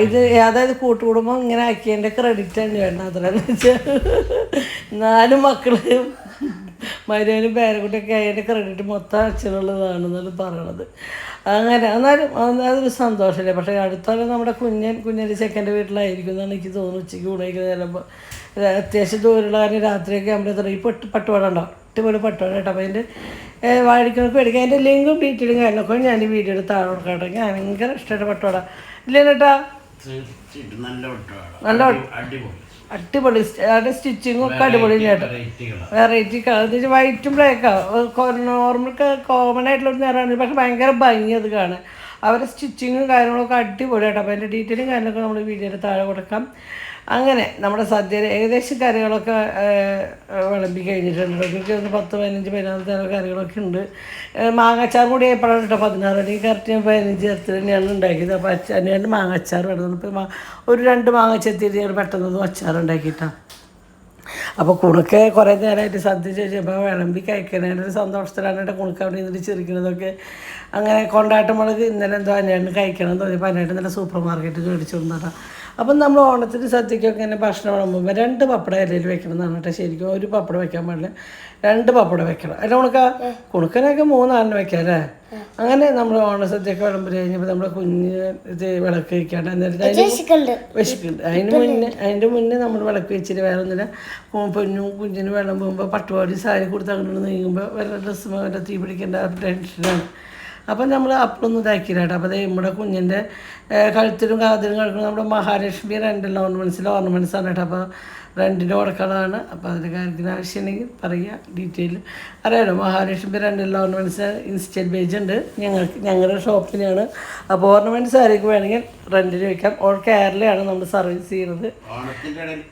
ഇത് അതായത് കൂട്ടുകുടുംബം ഇങ്ങനെ ആക്കിയതിൻ്റെ ക്രെഡിറ്റ് തന്നെ വേണം. അത്രയെന്ന് വെച്ചാൽ 4 മക്കൾ മരുവനും പേരക്കുട്ടിയൊക്കെ അതിൻ്റെ ക്രെഡിറ്റ് മൊത്തം അച്ഛനുള്ളതാണെന്നാണ് പറയണത്. അങ്ങനെ എന്നാലും അതൊരു സന്തോഷമില്ലേ. പക്ഷേ അടുത്തോളം നമ്മുടെ കുഞ്ഞിൻ്റെ ചെക്കൻ്റെ വീട്ടിലായിരിക്കും എന്നാണ് എനിക്ക് തോന്നുന്നു. ഉച്ചയ്ക്ക് ഊണയിക്കുന്ന ചിലപ്പോൾ അത്യാവശ്യം ദൂരമുള്ള കാര്യം രാത്രിയൊക്കെ ആകുമ്പോൾ ഈ പട്ടുപാട ഉണ്ടാവും. അടിപൊളി പട്ടുപാട കേട്ടോ. അപ്പോൾ അതിൻ്റെ വാടിക്കണക്ക് മേടിക്കുക. അതിൻ്റെ ലിങ്കും ഡീറ്റെയിലും കാര്യങ്ങളൊക്കെ ഞാൻ ഈ വീഡിയോയുടെ താഴെ കൊടുക്കാം കേട്ടോ. ഞാൻ ഭയങ്കര ഇഷ്ടമായിട്ട് പട്ടുപാട ഇല്ലേ കേട്ടാ. നല്ല അടിപൊളി അതിൻ്റെ സ്റ്റിച്ചിങ്ങും ഒക്കെ അടിപൊളി കേട്ടോ. വെറൈറ്റി കളർ വൈറ്റും ബ്ലാക്കാണ് നോർമൽ കോമൺ ആയിട്ടുള്ള നിറമാണ്. പക്ഷെ ഭയങ്കര ഭംഗി അത് കാണാൻ. അവരുടെ സ്റ്റിച്ചിങ്ങും കാര്യങ്ങളൊക്കെ അടിപൊളി കേട്ടോ. അപ്പോൾ അതിൻ്റെ ഡീറ്റെയിലും കാര്യങ്ങളൊക്കെ നമ്മൾ വീഡിയോയുടെ താഴെ കൊടുക്കാം. അങ്ങനെ നമ്മുടെ സദ്യയിൽ ഏകദേശം കറികളൊക്കെ വിളമ്പി കഴിഞ്ഞിട്ടുണ്ട്. എനിക്ക് 10, 15, 16 തരം കറികളൊക്കെ ഉണ്ട്. മാങ്ങാച്ചാർ കൂടി ആയപ്പോഴാണ് കേട്ടോ 16. അല്ലെങ്കിൽ കറക്റ്റ് ഞാൻ 15 ചേർത്ത് തന്നെയാണ് ഉണ്ടാക്കിയത്. അപ്പോൾ അതിനായിട്ട് മാങ്ങാച്ചാർ കിടന്നു. ഇപ്പോൾ ഒരു 2 മാങ്ങ ചെത്തിയിട്ട് പെട്ടെന്ന് അച്ചാർ ഉണ്ടാക്കിയിട്ടാണ്. അപ്പോൾ കുണുക്ക് കുറേ നേരമായിട്ട് സദ്യ ചോദിച്ചപ്പോൾ വിളമ്പി കഴിക്കാനായിട്ടൊരു സന്തോഷത്തിലാണ് കേട്ടോ കുണുക്ക് അവിടെ നിന്നിട്ട് ചിരിക്കുന്നതൊക്കെ. അങ്ങനെ കൊണ്ടാട്ടമുളക് ഇന്നലെ എന്തോ അന്വേഷണം കഴിക്കണം തോന്നിയപ്പോൾ അന്വേഷണം നല്ല സൂപ്പർ മാർക്കറ്റിൽ മേടിച്ചു കൊണ്ടാണ്. അപ്പം നമ്മൾ ഓണത്തിന് സദ്യക്കൊക്കെ ഇങ്ങനെ ഭക്ഷണം വിളമ്പുമ്പോൾ 2 പപ്പടം ഇലയിൽ വെക്കണം എന്നാണ് കേട്ടോ. ശരിക്കും ഒരു പപ്പടം വെക്കാൻ പാടില്ല, 2 പപ്പടം വെക്കണം. അല്ല കുണുക്കനൊക്കെ 3-4 വെക്കാം അല്ലേ. അങ്ങനെ നമ്മൾ ഓണസദ്യയൊക്കെ വിളമ്പൽ കഴിഞ്ഞപ്പോൾ നമ്മുടെ കുഞ്ഞ് ഇത് വിളക്ക് വയ്ക്കാണ്ട് എന്നിട്ട് വിശക്കുന്നുണ്ട്. അതിൻ്റെ മുന്നേ നമ്മൾ വിളക്ക് വെച്ചിട്ട് വേറെ ഒന്നുമില്ല. പൊന്നും കുഞ്ഞിന് വിളമ്പുമ്പോൾ പട്ടുപാടി സാരി കൊടുത്ത് അങ്ങോട്ട് നീങ്ങുമ്പോൾ വല്ല ഡ്രസ്സ് വല്ല തീ പിടിക്കേണ്ട ടെൻഷനാണ്. അപ്പം നമ്മൾ അപ്പോഴൊന്നും ഇതാക്കിയില്ല കേട്ടോ. അപ്പോൾ അതേ നമ്മുടെ കുഞ്ഞിൻ്റെ കഴുത്തിലും കാതിലും കിടക്കുന്ന നമ്മുടെ മഹാലക്ഷ്മി റെൻ്റൽ ഓർണമെൻറ്റ്സാണ് കേട്ടോ. അപ്പോൾ റെൻറ്റിന് കൊടുക്കുന്നതാണ്. അപ്പോൾ അതിൻ്റെ കാര്യത്തിന് ആവശ്യമുണ്ടെങ്കിൽ പറയുക, ഡീറ്റെയിൽ അറിയാലോ. മഹാലക്ഷ്മി റെൻ്റൽ ഓർണമെൻറ്റ്സ് ഇൻസ്റ്റൽ പേജ് ഉണ്ട് ഞങ്ങളുടെ ഷോപ്പിനാണ്. അപ്പോൾ ഓർണമെൻറ്റ്സ് ആരെയൊക്കെ വേണമെങ്കിൽ റെൻറ്റിന് വയ്ക്കാം. ഓൾ കേരളയാണ് നമ്മൾ സർവീസ് ചെയ്യുന്നത്. ഓണത്തിൻ്റെ ഇടയിൽ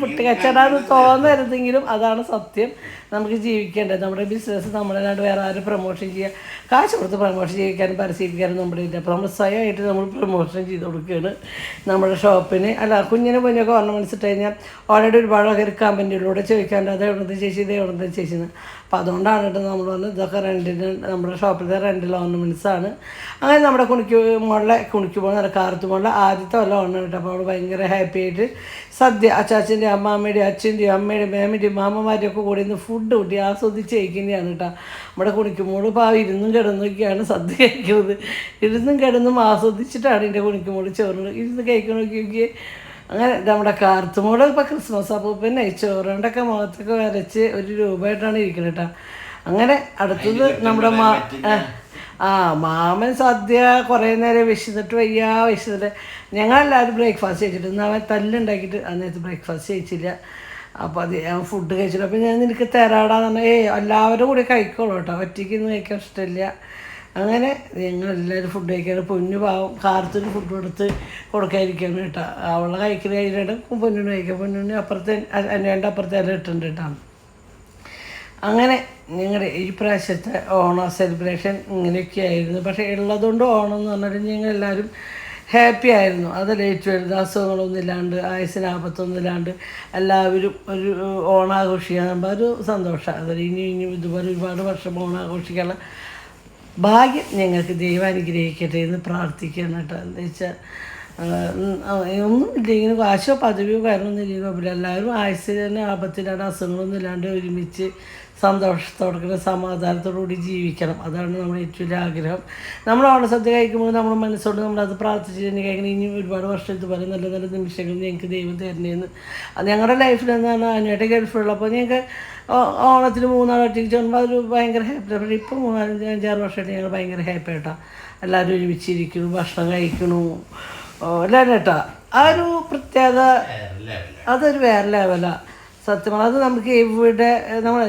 പുട്ട് കച്ചവടം തോന്നരുതെങ്കിലും അതാണ് സത്യം. നമുക്ക് ജീവിക്കേണ്ടത് നമ്മുടെ ബിസിനസ് നമ്മളല്ലാണ്ട് വേറെ ആരും പ്രൊമോഷൻ ചെയ്യുക, കാശ് കൊടുത്ത് പ്രൊമോഷൻ ചെയ്യിക്കാനും പരിശീലിക്കാനും നമ്മുടെ ഇല്ല. അപ്പോൾ നമ്മൾ സ്വയമായിട്ട് നമ്മൾ പ്രൊമോഷൻ ചെയ്ത് കൊടുക്കുകയാണ് നമ്മുടെ ഷോപ്പിന്. അല്ല കുഞ്ഞിന് പൊന്നൊക്കെ ഓർണമെൻറ്റ്സ് ഇട്ട് കഴിഞ്ഞാൽ ഓൾറെഡി ഒരുപാട് ആൾക്കാർ കമൻറ്റിലൂടെ ചോദിക്കാണ്ട് അത് എവിടുന്ന് ചേച്ചി ഇത് എവിടുന്ന് ചേച്ചിന്ന്. അപ്പോൾ അതുകൊണ്ടാണ് കേട്ടോ നമ്മൾ പറഞ്ഞത് ഇതൊക്കെ റെൻറ്റിന് നമ്മുടെ ഷോപ്പിലത്തെ റെൻറ്റിൽ ഓർണമെൻറ്റ്സ് ആണ്. അങ്ങനെ നമ്മുടെ കുണിക്കുമ്പോൾ നല്ല കാർത്തുമുള്ള ആദ്യത്തെ വല്ല ഓണം കേട്ടോ. അപ്പോൾ അവൾ ഭയങ്കര ഹാപ്പി ആയിട്ട് സദ്യ അച്ചാച്ചൻ്റെ അമ്മാമ്മയുടെയും അച്ഛൻ്റെയും അമ്മയുടെയും മേമ്മൻ്റെയും മാമ്മമാരെയും ഒക്കെ കൂടി ഇന്ന് ഫുഡ് കൂട്ടി ആസ്വദിച്ച് കഴിക്കുന്നതാണ് കേട്ടോ. നമ്മുടെ കുണിക്കുമ്പോൾ ഇപ്പോൾ ഇരുന്നും കിടന്നൊക്കെയാണ് സദ്യ കഴിക്കുന്നത്. ഇരുന്നും കിടന്നും ആസ്വദിച്ചിട്ടാണ് എൻ്റെ കുണിക്കുമ്പോൾ ചോറ് ഇരുന്ന് കഴിക്കണമൊക്കെ. അങ്ങനെ നമ്മുടെ കാർത്തുമോള് ഇപ്പോൾ ക്രിസ്മസ് അപ്പൂപ്പൻ നെയ്ച്ചോറുകൊണ്ടൊക്കെ മുഖത്തൊക്കെ വരച്ച് 1 രൂപയായിട്ടാണ് ഇരിക്കുന്നത് കേട്ടോ. അങ്ങനെ അടുത്തത് നമ്മുടെ മാമൻ സദ്യ കുറേ നേരം വിശന്നിട്ട് ഞങ്ങളെല്ലാവരും ബ്രേക്ക്ഫാസ്റ്റ് കഴിച്ചിട്ട് ഇന്ന് അവൻ തല്ലുണ്ടാക്കിയിട്ട് അന്നേരത്ത് ബ്രേക്ക്ഫാസ്റ്റ് കഴിച്ചില്ല. അപ്പോൾ അത് ഫുഡ് കഴിച്ചിട്ട് അപ്പോൾ ഞാൻ നിനക്ക് തരാടാന്ന് പറഞ്ഞാൽ എല്ലാവരും കൂടി കഴിക്കോളൂ കേട്ടോ, ഒറ്റയ്ക്കൊന്നും കഴിക്കാൻ ഇഷ്ടമില്ല. അങ്ങനെ ഞങ്ങളെല്ലാവരും ഫുഡ് കഴിക്കാൻ പൊന്നു പാവം കാർത്തിന് ഫുഡ് കൊടുത്ത് കൊടുക്കാതിരിക്കുകയാണ് കേട്ടോ. അവളെ കഴിക്കുന്ന കഴിഞ്ഞിട്ട് പൊന്നിന് കഴിക്കാം. പൊന്നിന് അപ്പുറത്തെ അന്വേണ്ട അപ്പുറത്തെ എല്ലാം ഇട്ടുണ്ട് കേട്ടോ. അങ്ങനെ ഞങ്ങളുടെ ഈ പ്രാവശ്യത്തെ ഓണം സെലിബ്രേഷൻ ഇങ്ങനെയൊക്കെ ആയിരുന്നു. പക്ഷേ ഉള്ളതുകൊണ്ട് ഓണം എന്ന് പറഞ്ഞാൽ ഞങ്ങളെല്ലാവരും ഹാപ്പി ആയിരുന്നു. അതല്ല ഏറ്റവും വലുത്. അസുഖങ്ങളൊന്നും ഇല്ലാണ്ട് ആയുസ്സിന് ആപത്തൊന്നും ഇല്ലാണ്ട് എല്ലാവരും ഒരു ഓണാഘോഷിക്കാൻ ഒരു സന്തോഷമാണ്. അതിൽ ഇനിയും ഇതുപോലെ ഒരുപാട് വർഷം ഓണാഘോഷിക്കാനുള്ള ഭാഗ്യം ഞങ്ങൾക്ക് ദൈവം അനുഗ്രഹിക്കട്ടെ എന്ന് പ്രാർത്ഥിക്കുകയാണ് കേട്ടോ. എന്താ വെച്ചാൽ ഒന്നും ഇല്ലെങ്കിലും കാശോ പദവിയോ കാര്യമൊന്നും ഇല്ലെങ്കിൽ എല്ലാവരും ആയുസ്സിൽ തന്നെ ആപത്തിലാണ് അസുഖങ്ങളൊന്നും ഇല്ലാണ്ട് ഒരുമിച്ച് സന്തോഷത്തോടെ സമാധാനത്തോടുകൂടി ജീവിക്കണം. അതാണ് നമ്മുടെ ഏറ്റവും വലിയ ആഗ്രഹം. നമ്മൾ ഓണസദ്യ കഴിക്കുമ്പോൾ നമ്മുടെ മനസ്സോട് നമ്മളത് പ്രാർത്ഥിച്ച് തന്നെ കഴിക്കണം. ഇനി ഒരുപാട് വർഷം ഇതുപോലെ നല്ല നല്ല നിമിഷങ്ങൾ ഞങ്ങൾക്ക് ദൈവം തരണേന്ന്. അത് ഞങ്ങളുടെ ലൈഫിൽ എന്താണ് അന്വേഷണം ഗൾഫുള്ളപ്പോൾ ഞങ്ങൾക്ക് ഓണത്തിന് 3 നാൾ ഒറ്റയ്ക്ക് ചോറുമ്പോൾ അതൊരു ഭയങ്കര ഹാപ്പി. പക്ഷേ ഇപ്പോൾ 3-5-6 വർഷമായിട്ട് ഞങ്ങൾ ഭയങ്കര ഹാപ്പി ആയിട്ടാ. എല്ലാവരും ഒരുമിച്ചിരിക്കുന്നു, ഭക്ഷണം കഴിക്കണു എല്ലാം കേട്ടോ. ആ ഒരു പ്രത്യേകത അതൊരു വേറെ ലെവലാണ് സത്യം. അത് നമുക്ക് ഇവിടെ നമ്മൾ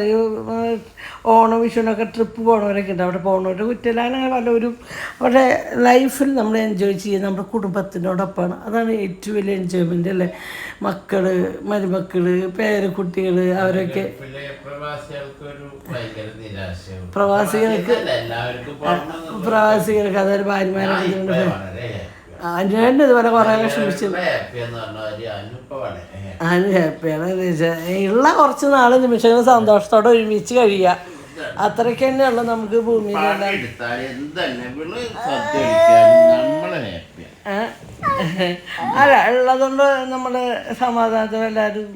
ഓണം വിഷുവിനൊക്കെ ട്രിപ്പ് പോകണവരൊക്കെ ഉണ്ട്. അവിടെ പോകണവരുടെ കുറ്റമില്ല. അങ്ങനെ പലരും അവരുടെ ലൈഫിൽ നമ്മൾ എൻജോയ് ചെയ്യുക നമ്മുടെ കുടുംബത്തിനോടൊപ്പമാണ്. അതാണ് ഏറ്റവും വലിയ എൻജോയ്മെൻ്റ് അല്ലേ. മക്കൾ, മരുമക്കൾ, പേരക്കുട്ടികൾ അവരൊക്കെ പ്രവാസികൾക്ക് അതൊരു ഭാര്യമാരൊക്കെ അനുവേണ്ട ഇതുപോലെ കുറേ വിഷമിച്ചു. അനു ഹാപ്പിയാണ് ഉള്ള കുറച്ച് നാൾ നിമിഷങ്ങൾ സന്തോഷത്തോടെ ഒരുമിച്ച് കഴിയുക. അത്രയ്ക്ക് തന്നെയുള്ള നമുക്ക് ഭൂമിയിൽ അല്ല ഉള്ളതുകൊണ്ട് നമ്മൾ സമാധാനത്തോടെ എല്ലാവരും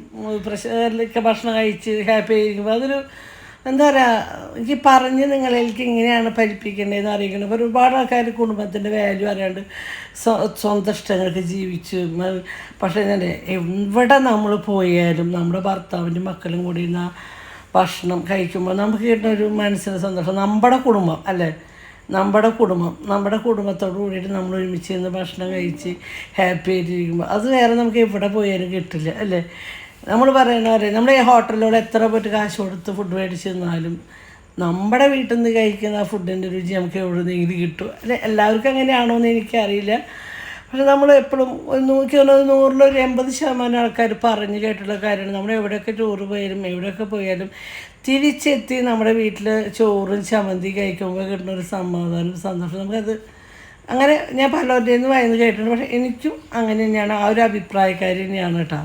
പ്രശ്നമൊക്കെ ഭക്ഷണം കഴിച്ച് ഹാപ്പി ആയിരിക്കുമ്പോൾ അതൊരു എന്താ പറയുക, എനിക്ക് പറഞ്ഞ് നിങ്ങളിലേക്ക് ഇങ്ങനെയാണ് ഫലിപ്പിക്കേണ്ടതെന്ന് അറിയിക്കണം. ഇപ്പോൾ ഒരുപാട് ആൾക്കാർ കുടുംബത്തിൻ്റെ വാല്യൂ അറിയാണ്ട് സ്വന്തം ഇഷ്ടങ്ങൾക്ക് ജീവിച്ചു. പക്ഷേ എവിടെ നമ്മൾ പോയാലും നമ്മുടെ ഭർത്താവിൻ്റെ മക്കളും കൂടി ഭക്ഷണം കഴിക്കുമ്പോൾ നമുക്ക് കിട്ടുന്ന ഒരു മനസ്സിന് സന്തോഷം. നമ്മുടെ കുടുംബം അല്ലേ, നമ്മുടെ കുടുംബത്തോട് കൂടിയിട്ട് നമ്മൾ ഒരുമിച്ച് നിന്ന് ഭക്ഷണം കഴിച്ച് ഹാപ്പി ആയിട്ടിരിക്കുമ്പോൾ അത് വേറെ നമുക്ക് എവിടെ പോയാലും കിട്ടില്ല അല്ലേ. നമ്മൾ പറയണവരെ നമ്മുടെ ഈ ഹോട്ടലിലൂടെ എത്ര പോയിട്ട് കാശ് കൊടുത്ത് ഫുഡ് മേടിച്ച് തന്നാലും നമ്മുടെ വീട്ടിൽ നിന്ന് കഴിക്കുന്ന ആ ഫുഡിൻ്റെ രുചി നമുക്ക് എവിടെ നിന്നെങ്കിലും കിട്ടും അല്ലെ. എല്ലാവർക്കും അങ്ങനെയാണോ എന്ന് എനിക്കറിയില്ല. പക്ഷെ നമ്മൾ എപ്പോഴും നോക്കി പറഞ്ഞാൽ 100-80% ആൾക്കാർ പറഞ്ഞു കേട്ടുള്ള കാര്യമാണ്. നമ്മൾ എവിടെയൊക്കെ ടൂറ് പോയാലും എവിടെയൊക്കെ പോയാലും തിരിച്ചെത്തി നമ്മുടെ വീട്ടിൽ ചോറും ചമ്മന്തി കഴിക്കുമ്പോൾ കിട്ടുന്ന ഒരു സമാധാനം സന്തോഷം നമുക്കത് അങ്ങനെ ഞാൻ പലരുടെയും നിന്ന് വായന്ന് കേട്ടിട്ടുണ്ട്. പക്ഷേ എനിക്കും അങ്ങനെ തന്നെയാണ്. ആ ഒരു അഭിപ്രായക്കാരി തന്നെയാണ് കേട്ടോ.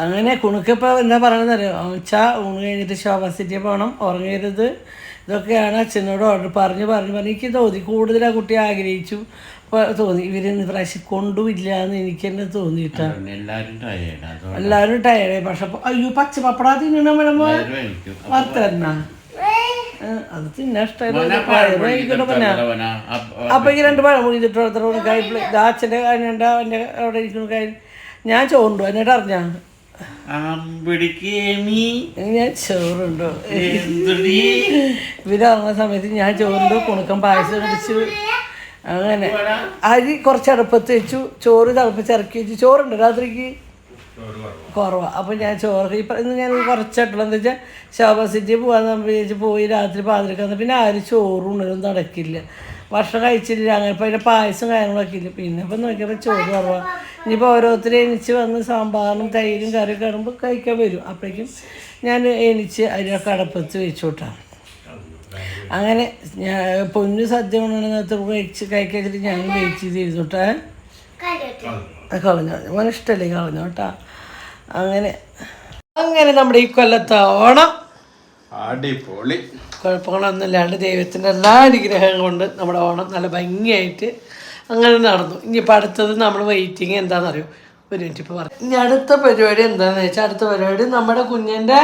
അങ്ങനെ കുണുക്കിപ്പോൾ എന്താ പറയണമെന്ന് അറിയാം വെച്ചാൽ ഊണ് കഴിഞ്ഞിട്ട് ശോഭ സിറ്റിയിൽ പോകണം, ഉറങ്ങരുത്, ഇതൊക്കെയാണ് അച്ഛനോട് ഓർഡർ പറഞ്ഞ് എനിക്ക് തോന്നി കൂടുതൽ ആ കുട്ടി ആഗ്രഹിച്ചു തോന്നി. ഇവരിന്ന് പ്രാവശ്യം കൊണ്ടുമില്ല എന്ന് എനിക്ക് തന്നെ തോന്നിയിട്ടാ. എല്ലാവരും ടയർഡായി. പക്ഷെ അയ്യോ പച്ച പപ്പടാ തിന്നണ മേഡം വറുത്തരണ അത് തിന്നാ ഇഷ്ടമായിക്കോട്ടെ. അപ്പൊ ഈ 2 പഴം മുടിഞ്ഞിട്ട് അച്ഛൻ്റെ കാര്യം അവൻ്റെ അവിടെ ഇരിക്കുന്ന കാര്യം ഞാൻ ചോറുണ്ടോ എന്നിട്ട് അറിഞ്ഞാ ഞാൻ ചോറുണ്ടോ ഇവരിറങ്ങുന്ന സമയത്ത് ഞാൻ ചോറുണ്ട് കുണുക്കം പായസം കുടിച്ചു. അങ്ങനെ അരി കുറച്ച് അടുപ്പത്ത് വെച്ചു, ചോറ് തിളപ്പിച്ച് ഇറക്കി വെച്ചു. ചോറുണ്ട് രാത്രിക്ക് കുറവാണ്. അപ്പം ഞാൻ ചോറ് ഇന്ന് ഞാൻ കുറച്ചിട്ടുള്ള എന്താ വെച്ചാൽ ശോഭ സിറ്റി പോകാന്ന് വിചാരിച്ച് പോയി രാത്രി പാതിരക്ക്. പിന്നെ ആരും ചോറും ഉണ്ടൊന്നും നടക്കില്ല, ഭക്ഷണം കഴിച്ചില്ല. അങ്ങനെ ഇപ്പം അതിൻ്റെ പായസം കാര്യങ്ങളൊക്കെ ഇല്ല. പിന്നെ ഇപ്പം നോക്കിയപ്പോൾ ചോറ് കുറവാണ്. ഇനിയിപ്പോൾ ഓരോരുത്തരും എണിച്ച് വന്ന് സാമ്പാറും തൈരും കറിയൊക്കെ ഇടുമ്പോൾ കഴിക്കാൻ വരും. അപ്പോഴേക്കും ഞാൻ എണിച്ച് അരിയൊക്കെ അടുപ്പത്ത് വെച്ചു വിട്ടാണ്. അങ്ങനെ ഞാൻ പൊന്നു സദ്യ കൊണ്ടുവന്നിട്ട് കഴിക്കാൻ വെച്ചിട്ട് ഞാൻ വെയിറ്റ് ചെയ്തിട്ടാ കളഞ്ഞു. മോനെ ഇഷ്ടമല്ലേ കളഞ്ഞു കേട്ടാ. അങ്ങനെ അങ്ങനെ നമ്മുടെ ഈ കൊല്ലത്തെ ഓണം അടിപൊളി, കുഴപ്പങ്ങളൊന്നും ഇല്ലാണ്ട് ദൈവത്തിൻ്റെ എല്ലാ അനുഗ്രഹം കൊണ്ട് നമ്മുടെ ഓണം നല്ല ഭംഗിയായിട്ട് അങ്ങനെ നടന്നു. ഇനിയിപ്പോൾ അടുത്തത് നമ്മൾ വെയിറ്റിങ് എന്താണെന്നറിയോ, ഒരു മിനിറ്റ് ഇപ്പോൾ പറഞ്ഞു. ഇനി അടുത്ത പരിപാടി എന്താണെന്ന് വെച്ചാൽ അടുത്ത പരിപാടി നമ്മുടെ കുഞ്ഞിൻ്റെ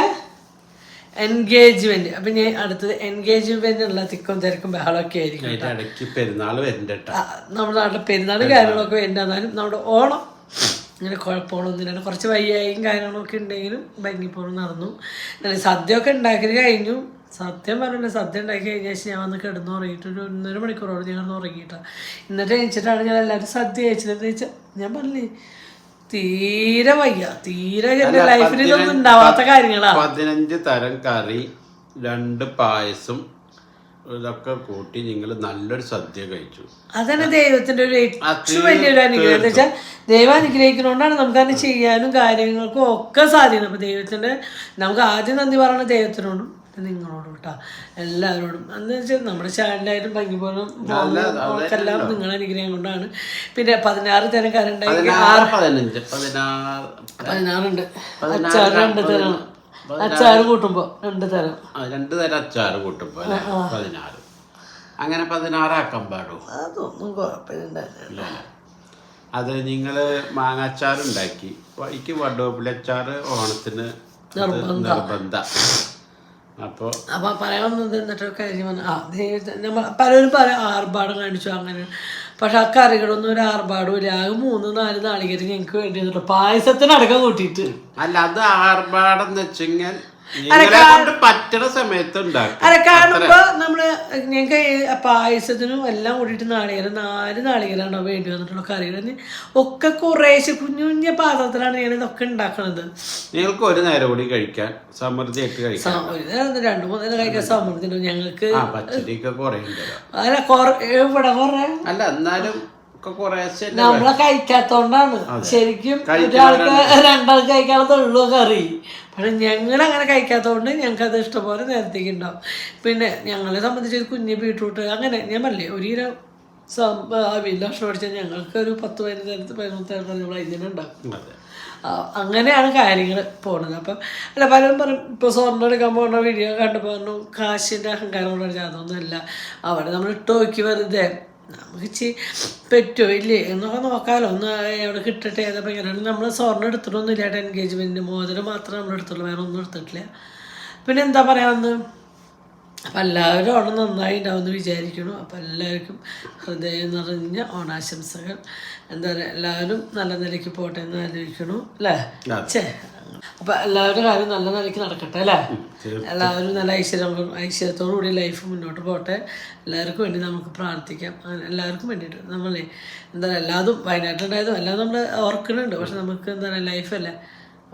എൻഗേജ്മെന്റ്. അപ്പം ഞാൻ അടുത്തത് എൻഗേജ്മെന്റിനുള്ള തിക്കും തിരക്കും ബഹളമൊക്കെ ആയിരിക്കും. പെരുന്നാൾ വരുന്നുണ്ട്, നമ്മുടെ നാട്ടിലെ പെരുന്നാളും കാര്യങ്ങളൊക്കെ വരുന്നതായാലും നമ്മുടെ ഓണം ഇങ്ങനെ കുഴപ്പങ്ങളൊന്നുമില്ല. കുറച്ച് വയ്യായും കാര്യങ്ങളൊക്കെ ഉണ്ടെങ്കിലും ഭംഗിപ്പോണം നടന്നു. സദ്യയൊക്കെ ഉണ്ടാക്കി കഴിഞ്ഞു. സത്യം പറഞ്ഞില്ല, സദ്യ ഉണ്ടാക്കി കഴിഞ്ഞ ശേഷം ഞാൻ വന്ന് കിടന്ന് ഉറങ്ങിയിട്ട് ഒരു 1.5 മണിക്കൂറോട് ഞാൻ ഉറങ്ങിയിട്ടാണ്. എന്നിട്ട് കഴിച്ചിട്ടാണ് ഞാൻ എല്ലാവരും സദ്യ കഴിച്ചതെന്ന് വെച്ചാൽ ഞാൻ പറഞ്ഞില്ലേ തീരെ വയ്യ, തീരെ എൻ്റെ ലൈഫിൽ ഇതൊന്നും ഉണ്ടാവാത്ത കാര്യങ്ങളാണ്. 15 തരം കറി, 2 പായസം ഇതൊക്കെ കൂട്ടി നിങ്ങൾ നല്ലൊരു സദ്യ കഴിച്ചു. അതന്നെ ദൈവത്തിന്റെ ഒരു ഏറ്റവും വലിയൊരു അനുഗ്രഹം. എന്താ വെച്ചാൽ ദൈവം അനുഗ്രഹിക്കുന്നതുകൊണ്ടാണ് നമുക്കതിന് ചെയ്യാനും കാര്യങ്ങൾക്കും ഒക്കെ സാധിക്കുന്നത്. അപ്പൊ ദൈവത്തിന്റെ നമുക്ക് ആദ്യം നന്ദി പറയണ ദൈവത്തിനോടും നിങ്ങളോടും കേട്ടോ, എല്ലാവരോടും. എന്ന് വെച്ചാൽ നമ്മുടെ ചാനലായാലും ഭംഗി പോലും എല്ലാം നിങ്ങളുടെ അനുഗ്രഹം കൊണ്ടാണ്. പിന്നെ 16 തരം കറി ഉണ്ടായി, 16ഉണ്ട്. അച്ചാറ് 2 തരം, അച്ചാറ് കൂട്ടുമ്പോ 2 തരം, 2 തരം അച്ചാറ് കൂട്ടുമ്പോ 16. അങ്ങനെ 16 ആക്കാൻ പാടും. അതൊന്നും കുഴപ്പമില്ല. അത് നിങ്ങള് മാങ്ങാച്ചാറുണ്ടാക്കി. എനിക്ക് വടുവപ്പുളി അച്ചാറ് ഓണത്തിന് നിർബന്ധ. അപ്പൊ പറയാൻ എന്നിട്ട് കഴിഞ്ഞ് നമ്മൾ പലരും പറയാം ആർഭാടം കാണിച്ചു അങ്ങനെ. പക്ഷെ ആ കറികളൊന്നും ഒരു ആർഭാടവും ഇല്ല. ആകെ 3-4 നാളികേരം ഞങ്ങൾക്ക് വേണ്ടി വന്നിട്ട് പായസത്തിനടക്കം കൂട്ടിയിട്ട്. അല്ല അത് ആർഭാടം എന്ന് വെച്ചെങ്കിൽ പറ്റണ സമയത്ത് അല്ല കാണുമ്പോ നമ്മള് ഞങ്ങൾക്ക് പായസത്തിനും എല്ലാം കൂടിയിട്ട് 4 നാളികേരാണോ വേണ്ടി വന്നിട്ടുള്ള കറികൾ ഒക്കെ കുറേശ്ശെ കുഞ്ഞു കുഞ്ഞ പാത്രത്തിലാണ് ഞാൻ ഇതൊക്കെ ഉണ്ടാക്കണത്. നിങ്ങൾക്ക് ഒരു നേരം കൂടി കഴിക്കാൻ സമൃദ്ധിയായിട്ട് കഴിക്കാം. ഒരു നേരം 2-3 നേരം കഴിക്കാൻ സമൃദ്ധി ഉണ്ട് ഞങ്ങൾക്ക്. പച്ചരിയൊക്കെ കുറെ അല്ല ഇവിടെ കുറെ അല്ല എന്നാലും നമ്മളെ കഴിക്കാത്തോണ്ടാണ്. ശരിക്കും ഒരാൾക്ക് 2 ആൾക്ക് കഴിക്കാനുള്ളതുള്ളൂ കറി. പക്ഷെ ഞങ്ങളങ്ങനെ കഴിക്കാത്തതുകൊണ്ട് ഞങ്ങൾക്ക് അത് ഇഷ്ടംപോലെ നേരത്തേക്ക് ഉണ്ടാവും. പിന്നെ ഞങ്ങളെ സംബന്ധിച്ച് കുഞ്ഞ് ബീട്രൂട്ട് അങ്ങനെ ഞാൻ പറഞ്ഞില്ലേ 1 കിലോ അവിയൽ ഭക്ഷണം പഠിച്ചാൽ ഞങ്ങൾക്ക് ഒരു 10-15 തരം നമ്മൾ അതിന് ഉണ്ടാക്കും. അങ്ങനെയാണ് കാര്യങ്ങൾ പോണത്. അപ്പം അല്ല പലരും പറയും ഇപ്പോൾ സ്വർണ്ണം എടുക്കാൻ പോകുന്ന വീഡിയോ കണ്ടപ്പോൾ പറഞ്ഞു കാശിൻ്റെ അഹങ്കാരം കൊണ്ട് പഠിച്ചാൽ അതൊന്നുമല്ല. അവിടെ നമ്മൾ ഇട്ട് നോക്കി വെറുതെ നമുക്ക് പറ്റുമോ ഇല്ലേ എന്നൊക്കെ നോക്കാമല്ലോ, ഒന്ന് എവിടെ കിട്ടട്ടെ ഏതാ ഇങ്ങനെ. നമ്മൾ സ്വർണ്ണം എടുത്തിട്ടൊന്നുമില്ല. എൻഗേജ്മെൻറ്റ് മോതിരം മാത്രമേ നമ്മൾ എടുത്തുള്ളൂ, വേറെ ഒന്നും എടുത്തിട്ടില്ല. പിന്നെ എന്താ പറയാമെന്ന് അപ്പം എല്ലാവരും ഓണം നന്നായി ഉണ്ടാവുമെന്ന് വിചാരിക്കണം. അപ്പം എല്ലാവർക്കും ഹൃദയം നിറഞ്ഞ ഓണാശംസകൾ. എന്താ പറയുക, എല്ലാവരും നല്ല നിലയ്ക്ക് പോട്ടെ എന്ന് ആലോചിക്കണം അല്ലേ. അപ്പം എല്ലാവരുടെ കാര്യം നല്ല നിലയ്ക്ക് നടക്കട്ടെ അല്ലേ. എല്ലാവരും നല്ല ഐശ്വര്യത്തോടു കൂടി ലൈഫ് മുന്നോട്ട് പോട്ടെ. എല്ലാവർക്കും വേണ്ടി നമുക്ക് പ്രാർത്ഥിക്കാം. അങ്ങനെ എല്ലാവർക്കും വേണ്ടിയിട്ട് നമ്മളെ എന്താ പറയുക എല്ലാതും വയനാട്ടിലുണ്ടായതും എല്ലാം നമ്മൾ ഓർക്കുന്നുണ്ട്. പക്ഷെ നമുക്ക് എന്താ പറയുക ലൈഫല്ലേ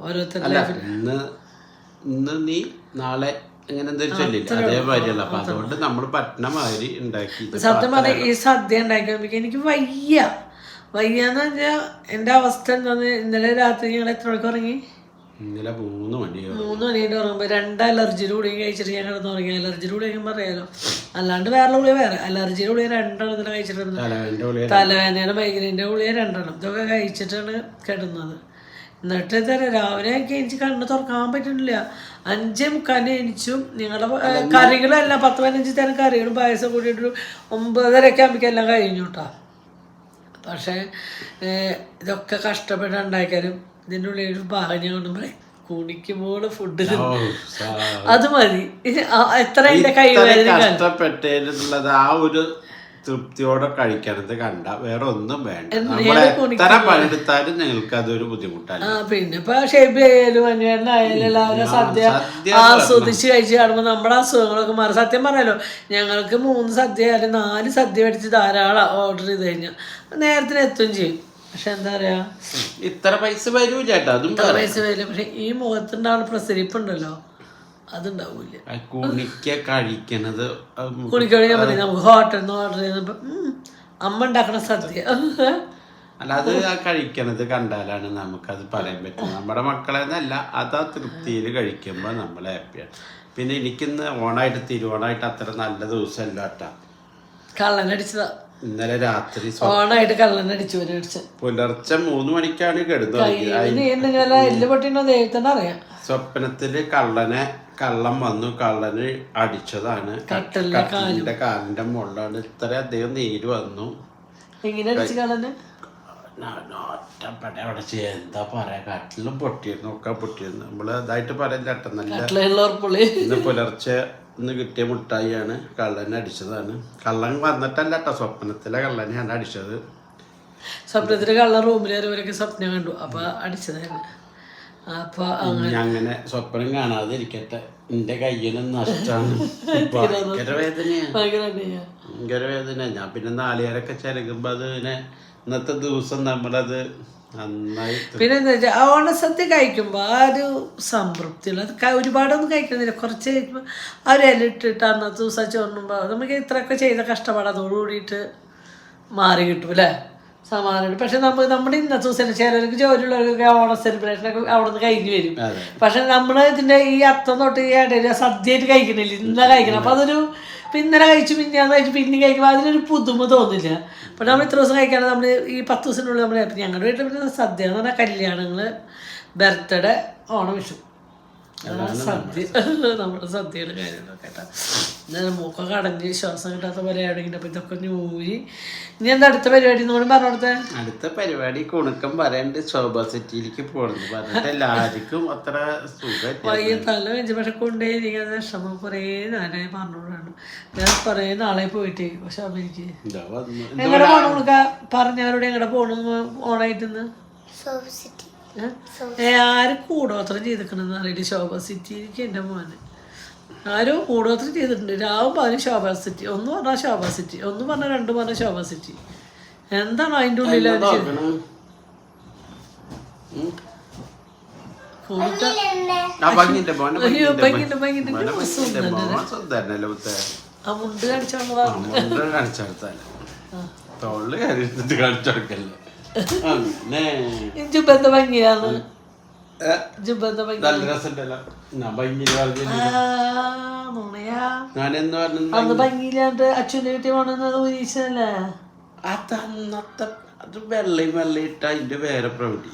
ഓരോരുത്തരുടെ ലൈഫിൽ ഇന്ന് നീ നാളെ അങ്ങനെ എന്തൊരു ചൊല്ലില്ല അതേമാതിരിയല്ല. അപ്പൊ അതുകൊണ്ട് നമ്മൾ പറ്റണ മാതിരി ഉണ്ടാക്കി. സത്യം പറഞ്ഞാൽ ഈ സദ്യ ഉണ്ടാക്കാൻ എനിക്ക് വയ്യാന്ന് പറഞ്ഞാൽ എൻ്റെ അവസ്ഥ എന്താന്ന്. ഇന്നലെ രാത്രി ഞങ്ങൾ എത്ര മണിക്ക് ഉറങ്ങി? ഇന്നലെ 3 മണിയായിട്ട് ഉറങ്ങുമ്പോൾ 2 അലർജിയുടെ ഗുളിക കഴിച്ചിട്ട് ഞാൻ കിടന്ന് ഉറങ്ങി. അലർജിയുടെ ഗുളിക പറയാലോ, അല്ലാണ്ട് വേറെ ഗുളിക വേറെ. അലർജിയുടെ ഗുളിക 2 ഇതിനെ കഴിച്ചിട്ടുണ്ട്. തലവേദനയുടെ മൈഗ്രൈൻ്റെ ഗുളിക 2 ഇതൊക്കെ കഴിച്ചിട്ടാണ് കിടന്നത്. എന്നിട്ട് എന്താ പറയുക, രാവിലെ ഒക്കെ എനിക്ക് കണ്ണ് തുറക്കാൻ പറ്റുന്നില്ല. 5:45 എണിച്ചും നിങ്ങളുടെ കറികളെല്ലാം 10-15 തരം കറികളും പായസം കൂടിയിട്ട് 9:30 ആകുമ്പോഴേക്കും എല്ലാം കഴിഞ്ഞു കേട്ടോ. പക്ഷേ ഇതൊക്കെ കഷ്ടപ്പെട്ട് ഉണ്ടാക്കിയാലും ഇതിൻ്റെ ഉള്ളിൽ ഒരു ഭാഗം ഞാൻ കൊണ്ട് പറയും, കുണിക്കുമ്പോൾ ഫുഡ് അത് മതി. എത്ര എൻ്റെ കൈവേദന കഷ്ടപ്പെട്ടതിനുള്ളത് ആ ഒരു തൃപ്തിയോടെ കഴിക്കണത് കണ്ട വേറെ ഒന്നും വേണ്ട. നമ്മളെ എത്ര പണിയെടുത്താലും നിങ്ങൾക്ക് അതൊരു ബുദ്ധിമുട്ടാണ്. പിന്നെ ഇപ്പൊ ഷേബി ആയാലും അന്വേഷണമായാലും എല്ലാവരും സദ്യ ആസ്വദിച്ച് കഴിച്ച് കാണുമ്പോൾ നമ്മുടെ അസുഖങ്ങളൊക്കെ മാറും. സത്യം പറയാലോ, ഞങ്ങൾക്ക് 3 സദ്യ ആയാലും 4 സദ്യ മേടിച്ച് ധാരാളം ഓർഡർ ചെയ്ത് കഴിഞ്ഞാൽ നേരത്തിന് എത്തുകയും ചെയ്യും. പക്ഷെ എന്താ പറയാ, ഇത്ര പൈസ വരൂ ചേട്ടാ, അതും പൈസ വരില്ല. പക്ഷെ ഈ മുഖത്തുണ്ടാവുന്ന പ്രസരിപ്പുണ്ടല്ലോ അതുണ്ടാവൂല. കഴിക്കണത് കുണിക്കഴിഞ്ഞാൽ മതി. നമുക്ക് ഹോട്ടലിൽ നിന്ന് ഓർഡർ ചെയ്യുന്നപ്പോ അമ്മ ഉണ്ടാക്കണ സദ്യ അല്ല, അത് ആ കഴിക്കണത് കണ്ടാലാണ് നമുക്കത് പറയാൻ പറ്റും. നമ്മുടെ മക്കളെ എന്നല്ല, അത് ആ തൃപ്തിയിൽ കഴിക്കുമ്പോൾ നമ്മൾ ഹാപ്പിയാണ്. പിന്നെ എനിക്കിന്ന് ഓണായിട്ട് തിരുവോണായിട്ട് അത്ര നല്ല ദിവസമല്ല കേട്ടാ. കള്ളനടിച്ചതാ ഇന്നലെ രാത്രി ഓണായിട്ട് കള്ളനടിച്ചു പുലർച്ചെ 3 മണിക്കാണ് കിടന്നത്. എല്ല് പൊട്ടിനോ ദൈവത്തിന് അറിയാം. സ്വപ്നത്തില് കള്ളൻ വന്നു, കള്ളന് അടിച്ചതാണ്. കട്ടിലിന്റെ കാലിന്റെ മുകളിലാണ്. ഇത്ര അധികം നീര് വന്നു. ഒറ്റപ്പട എന്താ പറയാ, കട്ടിലും പൊട്ടിയിരുന്നു, ഒക്കെ പൊട്ടിയിരുന്നു. നമ്മള് ഇതായിട്ട് പറയാൻ ചേട്ടൻ നല്ല ഇന്ന് പുലർച്ചെ ഇന്ന് കിട്ടിയ മുട്ടായിയാണ്. കള്ളനെ അടിച്ചതാണ്. കള്ളൻ വന്നിട്ടല്ല കേട്ടോ, സ്വപ്നത്തിലെ കള്ളനെയാണ് അടിച്ചത്. സ്വപ്നത്തിലെ കള്ളൻ റൂമിലേവരൊക്കെ സ്വപ്നം കണ്ടു, അപ്പൊ അടിച്ചതാണ്. അപ്പൊ അങ്ങനെ സ്വപ്നം കാണാതിരിക്കട്ടെ. എന്റെ കയ്യിന് നഷ്ടമാണ്. ഭയങ്കര വേദന. ഞാൻ പിന്നെ നാളികേരൊക്കെ ചിരകുമ്പോ അത് ഇന്നത്തെ ദിവസം നമ്മളത് നന്നായി. പിന്നെ എന്താ വെച്ചാൽ ഓണസദ്യ കഴിക്കുമ്പോൾ ആ ഒരു സംതൃപ്തിയുള്ള ഒരുപാടൊന്നും കഴിക്കുന്നില്ല. കുറച്ച് കഴിക്കുമ്പോൾ ആ ഒരു ഇല ഇട്ടിട്ട് അന്നത്തെ ദിവസം ചോറുമ്പോൾ നമുക്ക് ഇത്രയൊക്കെ ചെയ്ത കഷ്ടപ്പാട് അതോട് കൂടിയിട്ട് മാറി കിട്ടും അല്ലേ, സമാധാനം. പക്ഷെ നമ്മുടെ ഇന്നത്തെ ദിവസം ചിലർക്ക് ജോലിയുള്ളവർക്കൊക്കെ ഓണ സെലിബ്രേഷനൊക്കെ അവിടെ നിന്ന് കഴിഞ്ഞ് വരും. പക്ഷെ നമ്മൾ ഇതിൻ്റെ ഈ അത്തം തൊട്ട് ഈ ഇടയിൽ സദ്യയായിട്ട് കഴിക്കണില്ല, ഇന്നലെ കഴിക്കണം. അപ്പോൾ അതൊരു ഇന്നലെ കഴിച്ചു പിന്നെയാന്ന് കഴിച്ചു പിന്നെ കഴിക്കുമ്പോൾ അതിനൊരു പുതുമ തോന്നില്ല. അപ്പോൾ നമ്മൾ ഇത്ര ദിവസം കഴിക്കാതെ നമ്മൾ ഈ 10 ദിവസത്തിനുള്ളിൽ നമ്മൾ ഞങ്ങളുടെ വീട്ടിൽ പിന്നെ സദ്യ എന്ന് പറഞ്ഞാൽ കല്യാണങ്ങൾ, ബർത്ത്ഡേ, ഓണം, വിഷു, സദ്യ, നമ്മുടെ സദ്യയുടെ കാര്യങ്ങളൊക്കെ കേട്ടോ. എന്നാലും മൂക്കൊക്കെ അടഞ്ഞ് ശ്വാസം കിട്ടാത്ത പോലെ എവിടെയെങ്കിലും. അപ്പോൾ ഇതൊക്കെ ഊരി ഇനി എന്താ അടുത്ത പരിപാടി എന്നോട് പറഞ്ഞോടത്തെ? അടുത്ത പരിപാടി കുണുക്കം പറയണ്ട്, ശോഭ സിറ്റിയിലേക്ക് പോകണമെന്ന് പറഞ്ഞിട്ട് എല്ലാവർക്കും അത്ര സുഖം വൈകി തല വെച്ച്. പക്ഷെ കൊണ്ടേയിരിക്കാതെ വിഷമം കുറേ നാളായി പറഞ്ഞോണ്ടാണ്. ഞാൻ കുറേ നാളെ പോയിട്ട് ശോഭ എനിക്ക് എങ്ങനെ പോണ പറഞ്ഞവരോട് എങ്ങനെ പോണെന്ന് ഓണായിട്ടെന്ന് ആരും കൂടോത്രം ചെയ്തിക്കണെന്ന് അറിയില്ല. ശോഭ സിറ്റിക്ക് എൻ്റെ മോനെ ആരും കൂടോത്രം ചെയ്തിട്ടുണ്ട്. രാവും പറഞ്ഞ് ശോഭ സിറ്റി, ഒന്ന് പറഞ്ഞാൽ ശോഭ സിറ്റി, ഒന്ന് പറഞ്ഞാൽ 2 പറഞ്ഞാൽ ശോഭ സിറ്റി. എന്താണ് അതിൻ്റെ ഉള്ളിൽ ആ മുണ്ട് കാണിച്ചോളൂ. ജുബന്ത ഭംഗിയാണ്. അന്ന് ഭംഗിയില്ലാണ്ട് അച്ഛൻ്റെ വീട്ടിൽ പോണെന്നത് ഉരീശല്ലേ. അതന്നത്തെ അത് വെള്ളയിട്ട അതിന്റെ വേറെ പ്രവൃത്തി.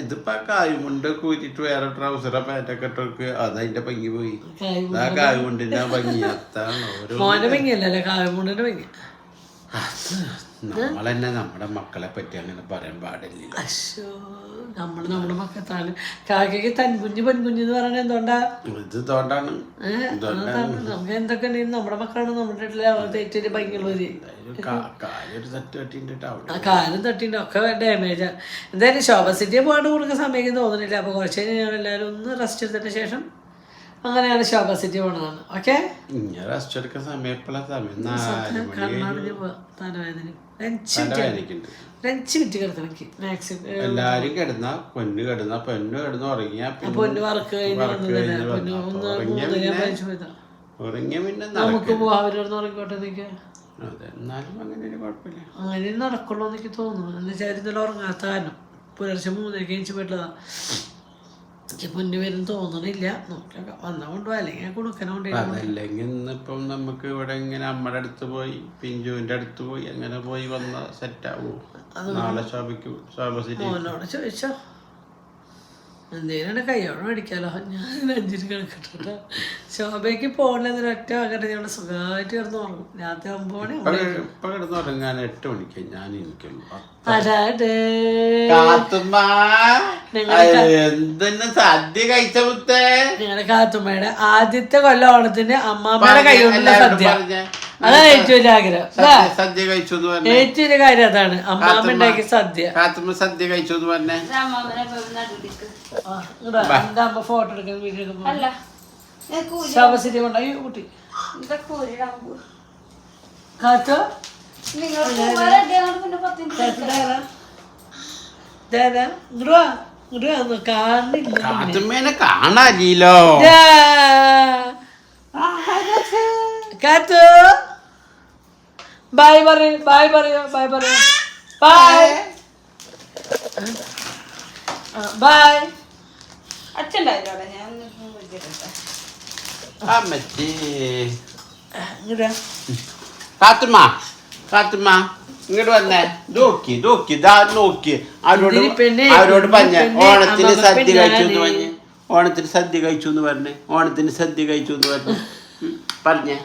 ഇതിപ്പോ കായുമുണ്ട് കൂറ്റിട്ട് വേറെ ട്രൗസറോ പാൻറ്റൊക്കെ ഇട്ടവർക്ക് അത് അതിന്റെ ഭംഗി പോയി. ആ കായുമുണ്ടിന്റെ ഭംഗി അതാണ്. മോന്റെ ഭംഗിയല്ലേ കായുമുണ്ടിന്റെ ഭംഗി. നമ്മളെന്നെ നമ്മുടെ മക്കളെ പറ്റി അങ്ങനെ പറയാൻ പാടില്ല. നമ്മുടെ മക്കളെ കാക്കയ്ക്ക് തൻകുഞ്ഞ് പെൺകുഞ്ഞ് എന്ന് പറയുന്നത് എന്തുകൊണ്ടാ? ഇതുകൊണ്ടാണ്. നമുക്ക് എന്തൊക്കെ ഉണ്ടെങ്കിലും നമ്മുടെ മക്കളാണ് നമ്മുടെ വീട്ടിലെ ഏറ്റവും ഭംഗിയുള്ളവര്. കാലും തട്ടിണ്ട് ഒക്കെ ഡാമേജാ. എന്തായാലും ശോഭ സിറ്റിയെ പോകാണ്ട് കൊടുക്കാൻ സമയം തോന്നുന്നില്ല. അപ്പൊ കുറച്ച് കഴിഞ്ഞ് ഞങ്ങൾ എല്ലാവരും ഒന്ന് റെസ്റ്റ് എടുത്തതിന് ശേഷം അങ്ങനെയാണ് ശോഭ സിറ്റി പോണതാണ്. ഓക്കെ, റെസ്റ്റ് എടുക്കാൻ സമയം കണ്ണാടിഞ്ഞ് പോവാ. തലവേദന 5 മിനിറ്റ് കിടക്കണമെങ്കിൽ മാക്സിമം. എല്ലാരും കിടന്ന പൊന്നു കിടന്ന് ഉറങ്ങിയ പൊന്നു വർക്ക് ഉറങ്ങിയ പിന്നെ നമുക്ക് പോവാ. അവരോട് ഉറങ്ങിക്കോട്ടെ നിൽക്കുക. അങ്ങനെ നടക്കുള്ളൂ എനിക്ക് തോന്നുന്നു. എന്താ വെച്ചാൽ ഇന്നലെ ഉറങ്ങാത്ത കാരണം പുലർച്ചെ 3:00 എനിക്ക് പോയിട്ടുള്ളതാ. എനിക്ക് പൊന്നു വരും തോന്നണില്ല. നോക്കിയൊക്കെ വന്ന കൊണ്ടുപോയി അല്ലെങ്കിൽ കൊടുക്കണ അതല്ലെങ്കിൽ ഇന്നിപ്പം നമുക്ക് ഇവിടെ ഇങ്ങനെ അമ്മയുടെ അടുത്ത് പോയി പിഞ്ചുവിന്റെ അടുത്ത് പോയി അങ്ങനെ പോയി വന്ന സെറ്റ് ആവൂ. നാളെ ശോഭയ്ക്ക് ശോഭ സിറ്റി മോനോട് ചോദിച്ചോ. എന്തെങ്കിലും കയ്യോടെ മേടിക്കാലോ. ഞാൻ 5 കിടക്കട്ടെ. ശോഭയ്ക്ക് പോകണമെന്നൊരു ഒറ്റ ആകട്ടെ. ഞങ്ങൾ സുഖമായിട്ട് കിടന്ന് ഉറങ്ങും. രാത്രി 9 മണി ഇപ്പൊ കിടന്നുറങ്ങാൻ 8 മണിക്ക് ഞാൻ എനിക്കുള്ളൂ. അതായത് എന്തെന്നെ സദ്യ കഴിച്ച മുത്തേ. ഞങ്ങളുടെ കാത്തുമ്മയുടെ ആദ്യത്തെ കൊല്ലം ഓണത്തിന് അമ്മാമ്മയുടെ കൈകൊണ്ടുള്ള സദ്യ. അതാണ് ഏറ്റവും വലിയ ആഗ്രഹം. സദ്യ കഴിച്ചു ഏറ്റവും വലിയ കാര്യം അതാണ്, അമ്മാമ്മ ഉണ്ടാക്കിയ സദ്യ. കാത്തുമ്മ സദ്യ കഴിച്ചു എന്ന് പറഞ്ഞേ. എന്താ ഫോട്ടോ എടുക്കാൻ വീഡിയോ എടുക്കുമ്പോ ശവസിരി കൊണ്ടായി കുട്ടി കാത്തോ കാത്തുമ്മേനെ കാണാനില്ലോ. കാത്തു ബായ് പറയൂ, ബായ് പറയോ, ബായ് പറയോ, ബായ് ബായ്. അച്ഛണ്ടായില്ലോടെ ഞാൻ അമ്മച്ചി കാത്തുമ്മ കാത്തുമ്മ ഇങ്ങോട്ട് വന്നേ. നോക്കി നോക്കി ദാ നോക്കി അവരോട് പറഞ്ഞ ഓണത്തിന് സദ്യ കഴിച്ചു എന്ന് പറഞ്ഞ്. ഓണത്തിന് സദ്യ കഴിച്ചു എന്ന് പറഞ്ഞേ. ഓണത്തിന് സദ്യ കഴിച്ചു എന്ന് പറഞ്ഞു പറഞ്ഞേ.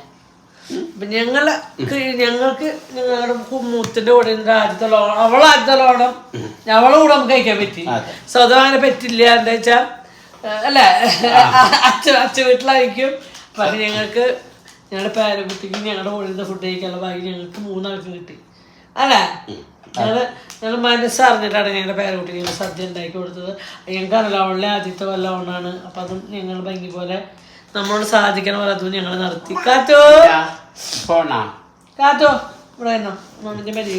ഞങ്ങൾക്ക് ഞങ്ങളുടെ മൂത്തിന്റെ കൂടെ ആദ്യത്തെ ഓണം, ആദ്യത്തെ ഓണം ഞങ്ങളെ കൂടെ നമുക്ക് കഴിക്കാൻ പറ്റി. സ്വതം അങ്ങനെ പറ്റില്ല. എന്താ വെച്ചാ അല്ല അച്ഛ വീട്ടിലായിരിക്കും. പക്ഷെ ഞങ്ങൾക്ക് ഞങ്ങളുടെ പേരക്കുട്ടിക്ക് ഞങ്ങളുടെ കൂടെ ഫുഡ് കഴിക്കാനുള്ള ഭാഗ്യം ഞങ്ങൾക്ക് 3 ആൾക്ക് കിട്ടി. അല്ലേ? ഞങ്ങൾ മനസ്സറിഞ്ഞിട്ടാണ് ഞങ്ങളുടെ പേരക്കുട്ടിക്ക് ഞങ്ങൾ സദ്യ ഉണ്ടാക്കി കൊടുത്തത്. ഞങ്ങൾക്കറിയില്ല അവളുടെ ആദ്യത്തെ കൊല്ലം ഓണാണ്. അപ്പം അതും ഞങ്ങൾ ഭംഗി പോലെ നമ്മളോട് സാധിക്കണ പോലെ അതും ഞങ്ങൾ നടത്തി. കാത്തോ കാത്തോ ഇവിടെ വന്നോ, മമ്മിന്റെ മരി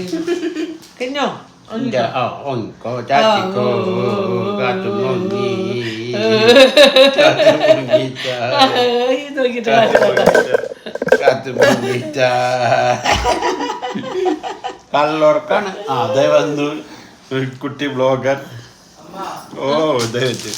കഴിഞ്ഞോ? നോക്കിട്ട് കള്ളോർക്കാണ്. അതെ വന്നു കുട്ടി ബ്ലോഗർ. ഓ ഇതേ വെച്ച്